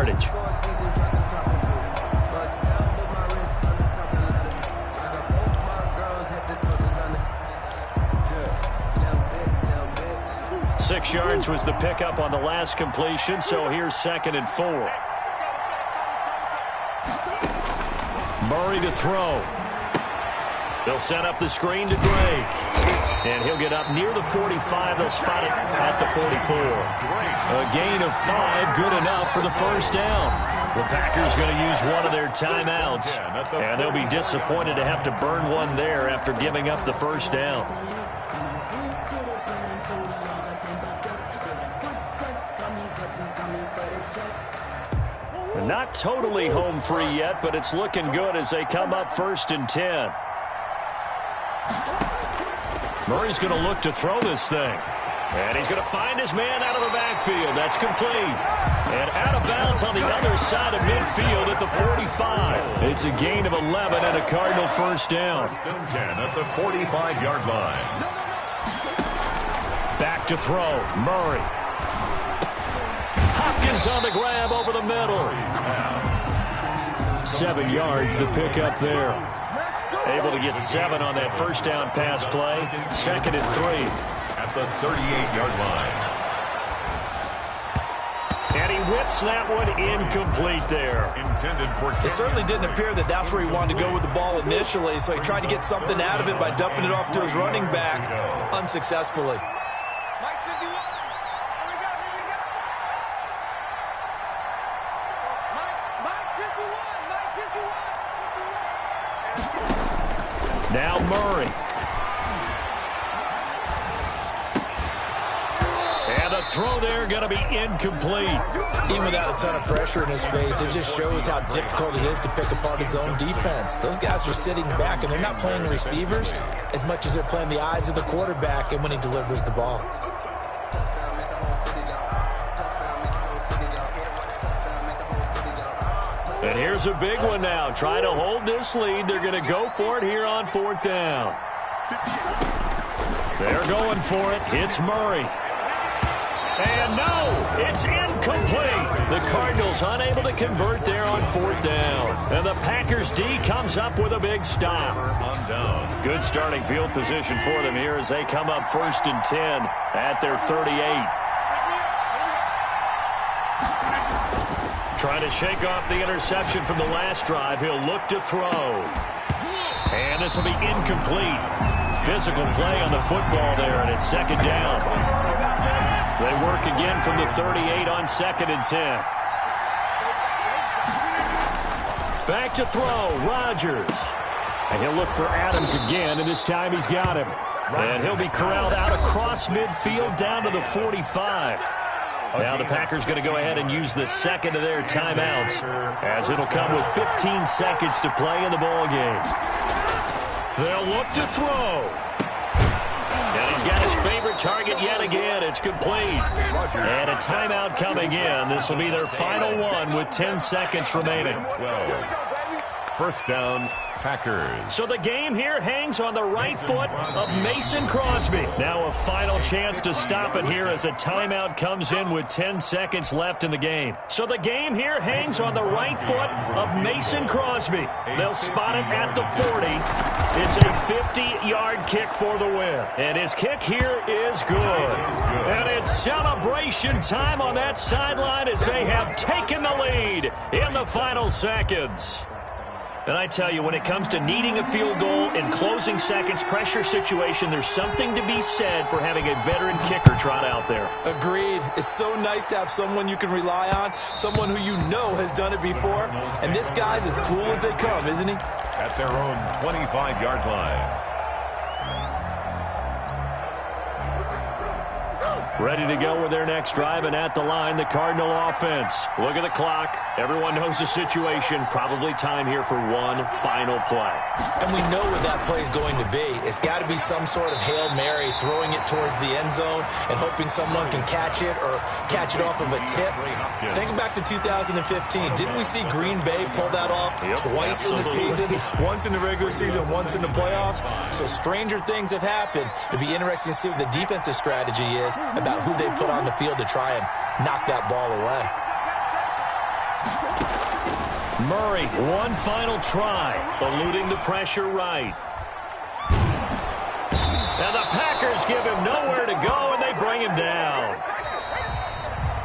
6 yards was the pickup on the last completion, so here's 2nd and 4. Murray to throw. They'll set up the screen to Drake. And he'll get up near the 45. They'll spot it at the 44. A gain of 5, good enough for the first down. The Packers going to use one of their timeouts. And they'll be disappointed to have to burn one there after giving up the first down. Not totally home free yet, but it's looking good as they come up 1st and 10. Murray's going to look to throw this thing. And he's going to find his man out of the backfield. That's complete. And out of bounds on the other side of midfield at the 45. It's a gain of 11 and a Cardinal first down. 1st and 10 at the 45-yard line. Back to throw. Murray. Hopkins on the grab over the middle. 7 yards, the pickup there. Able to get 7 on that first down pass play. 2nd and 3. At the 38-yard line. And he whips that one incomplete there. Intended for it certainly didn't appear that that's where he wanted to go with the ball initially, so he tried to get something out of it by dumping it off to his running back unsuccessfully. Now Murray. And the throw there going to be incomplete. Even without a ton of pressure in his face, it just shows how difficult it is to pick apart his own defense. Those guys are sitting back, and they're not playing receivers as much as they're playing the eyes of the quarterback and when he delivers the ball. And here's a big one now. Trying to hold this lead. They're going to go for it here on 4th down. They're going for it. It's Murray. And no, it's incomplete. The Cardinals unable to convert there on 4th down. And the Packers D comes up with a big stop. Good starting field position for them here as they come up 1st and 10 at their 38. Trying to shake off the interception from the last drive. He'll look to throw. And this will be incomplete. Physical play on the football there, and it's 2nd down. They work again from the 38 on 2nd and 10. Back to throw, Rodgers. And he'll look for Adams again, and this time he's got him. And he'll be corralled out across midfield down to the 45. Now the Packers going to go ahead and use the 2nd of their timeouts as it'll come with 15 seconds to play in the ball game. They'll look to throw. And he's got his favorite target yet again. It's complete. And a timeout coming in. This will be their final one with 10 seconds remaining. 12. 1st down, Packers. So the game here hangs on the right foot of Mason Crosby. Now a final chance to stop it here as a timeout comes in with 10 seconds left in the game. So the game here hangs on the right foot of Mason Crosby. They'll spot it at the 40. It's a 50-yard kick for the win. And his kick here is good. And it's celebration time on that sideline as they have taken the lead in the final seconds. And I tell you, when it comes to needing a field goal in closing seconds, pressure situation, there's something to be said for having a veteran kicker trot out there. Agreed. It's so nice to have someone you can rely on, someone who you know has done it before. And this guy's as cool as they come, isn't he? At their own 25-yard line. Ready to go with their next drive, and at the line, the Cardinal offense. Look at the clock. Everyone knows the situation. Probably time here for one final play. And we know what that play is going to be. It's got to be some sort of Hail Mary, throwing it towards the end zone and hoping someone can catch it or catch it off of a tip. Think back to 2015. Didn't we see Green Bay pull that off twice in the season? Once in the regular season, once in the playoffs. So stranger things have happened. It'll be interesting to see what the defensive strategy is about who they put on the field to try and knock that ball away. Murray, one final try, eluding the pressure right. And the Packers give him nowhere to go, and they bring him him down.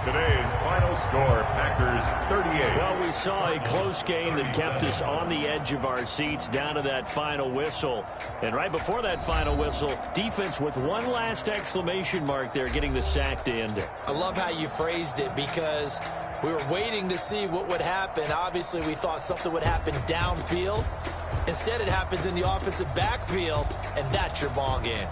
Today's final score, Packers 38. Well, we saw a close game that kept us on the edge of our seats down to that final whistle. And right before that final whistle, defense with one last exclamation mark there, getting the sack to end it. I love how you phrased it because we were waiting to see what would happen. Obviously, we thought something would happen downfield. Instead, it happens in the offensive backfield, and that's your ball game.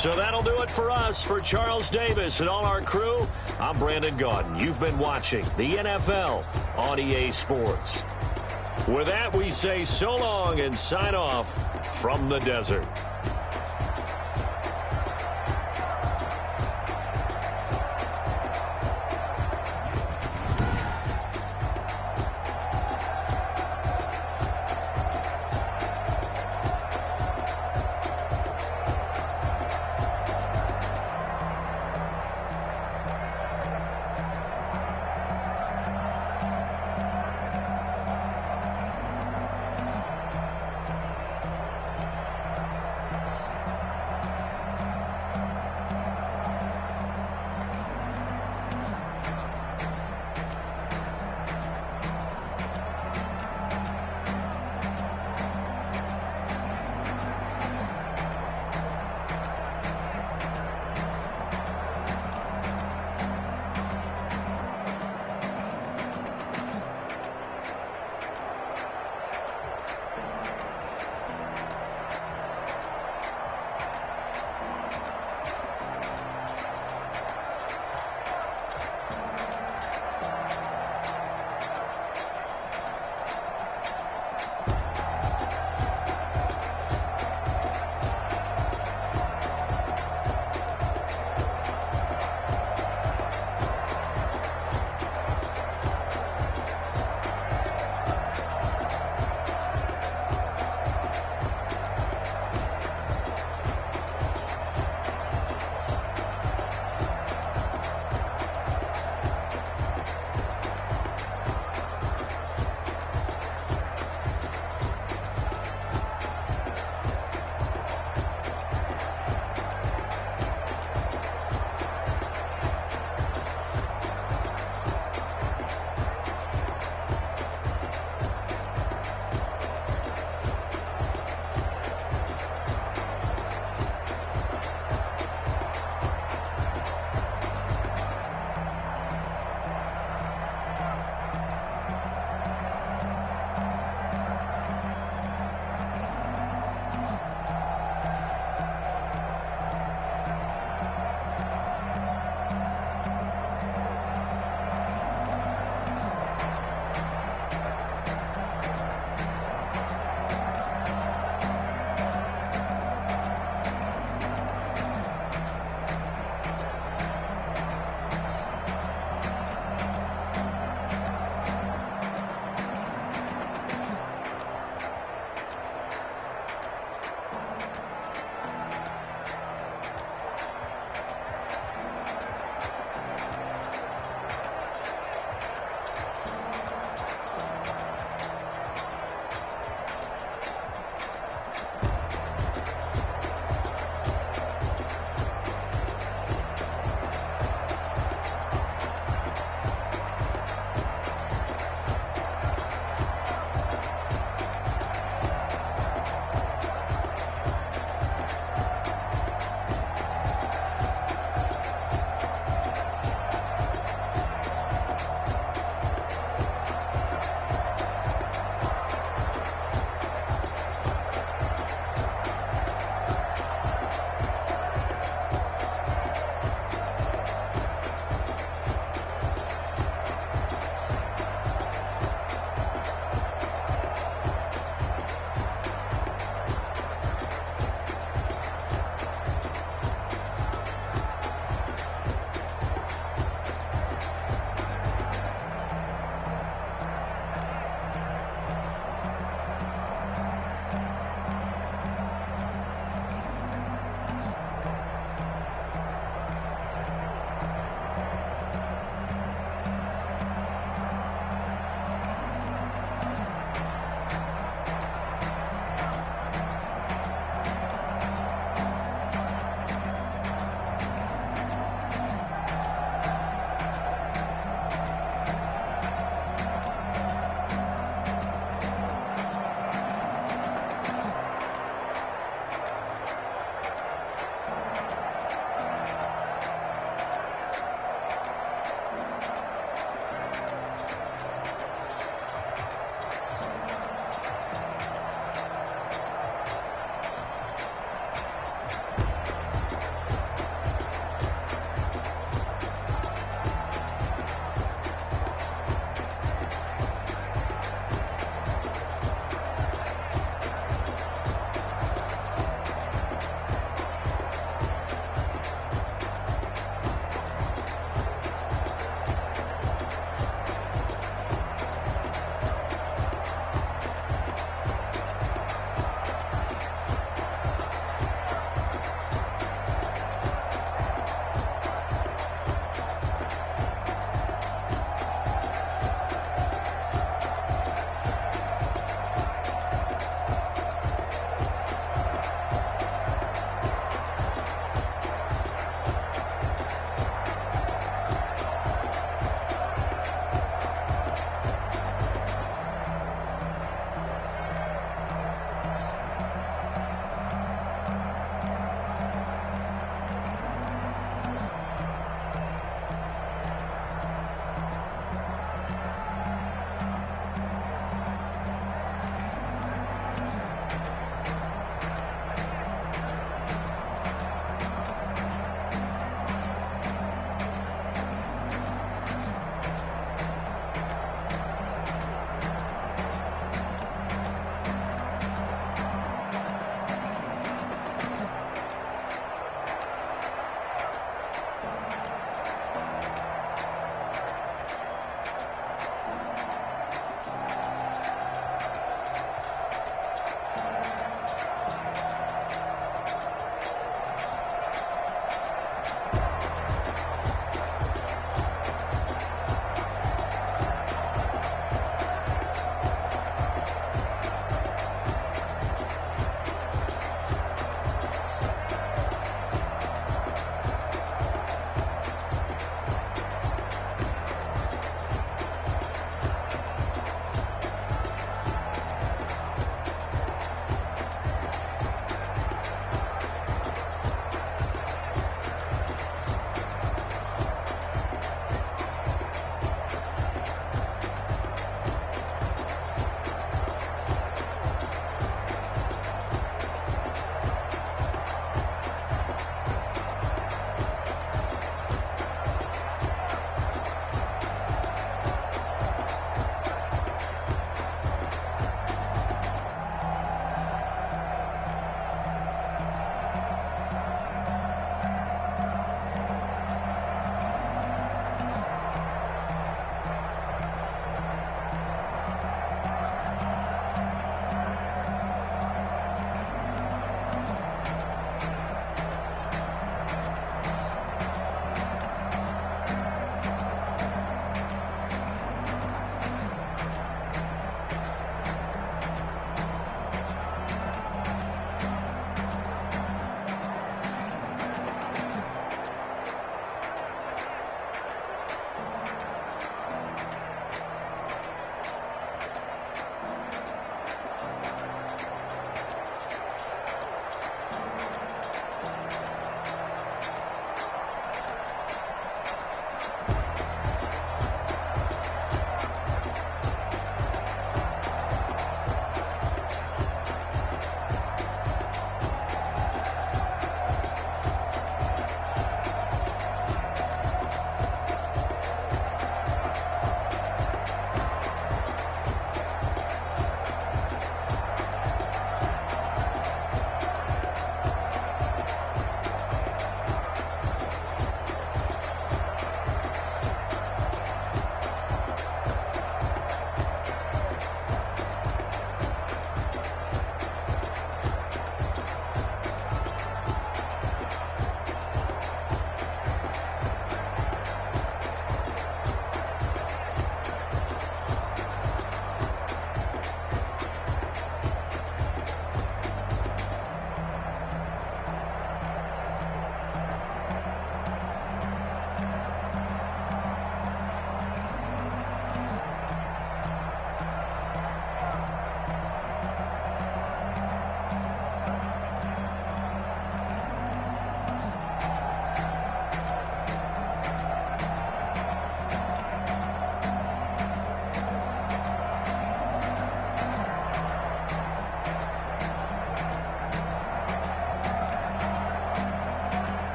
So that'll do it for us. For Charles Davis and all our crew, I'm Brandon Gaudin. You've been watching the NFL on EA Sports. With that, we say so long and sign off from the desert.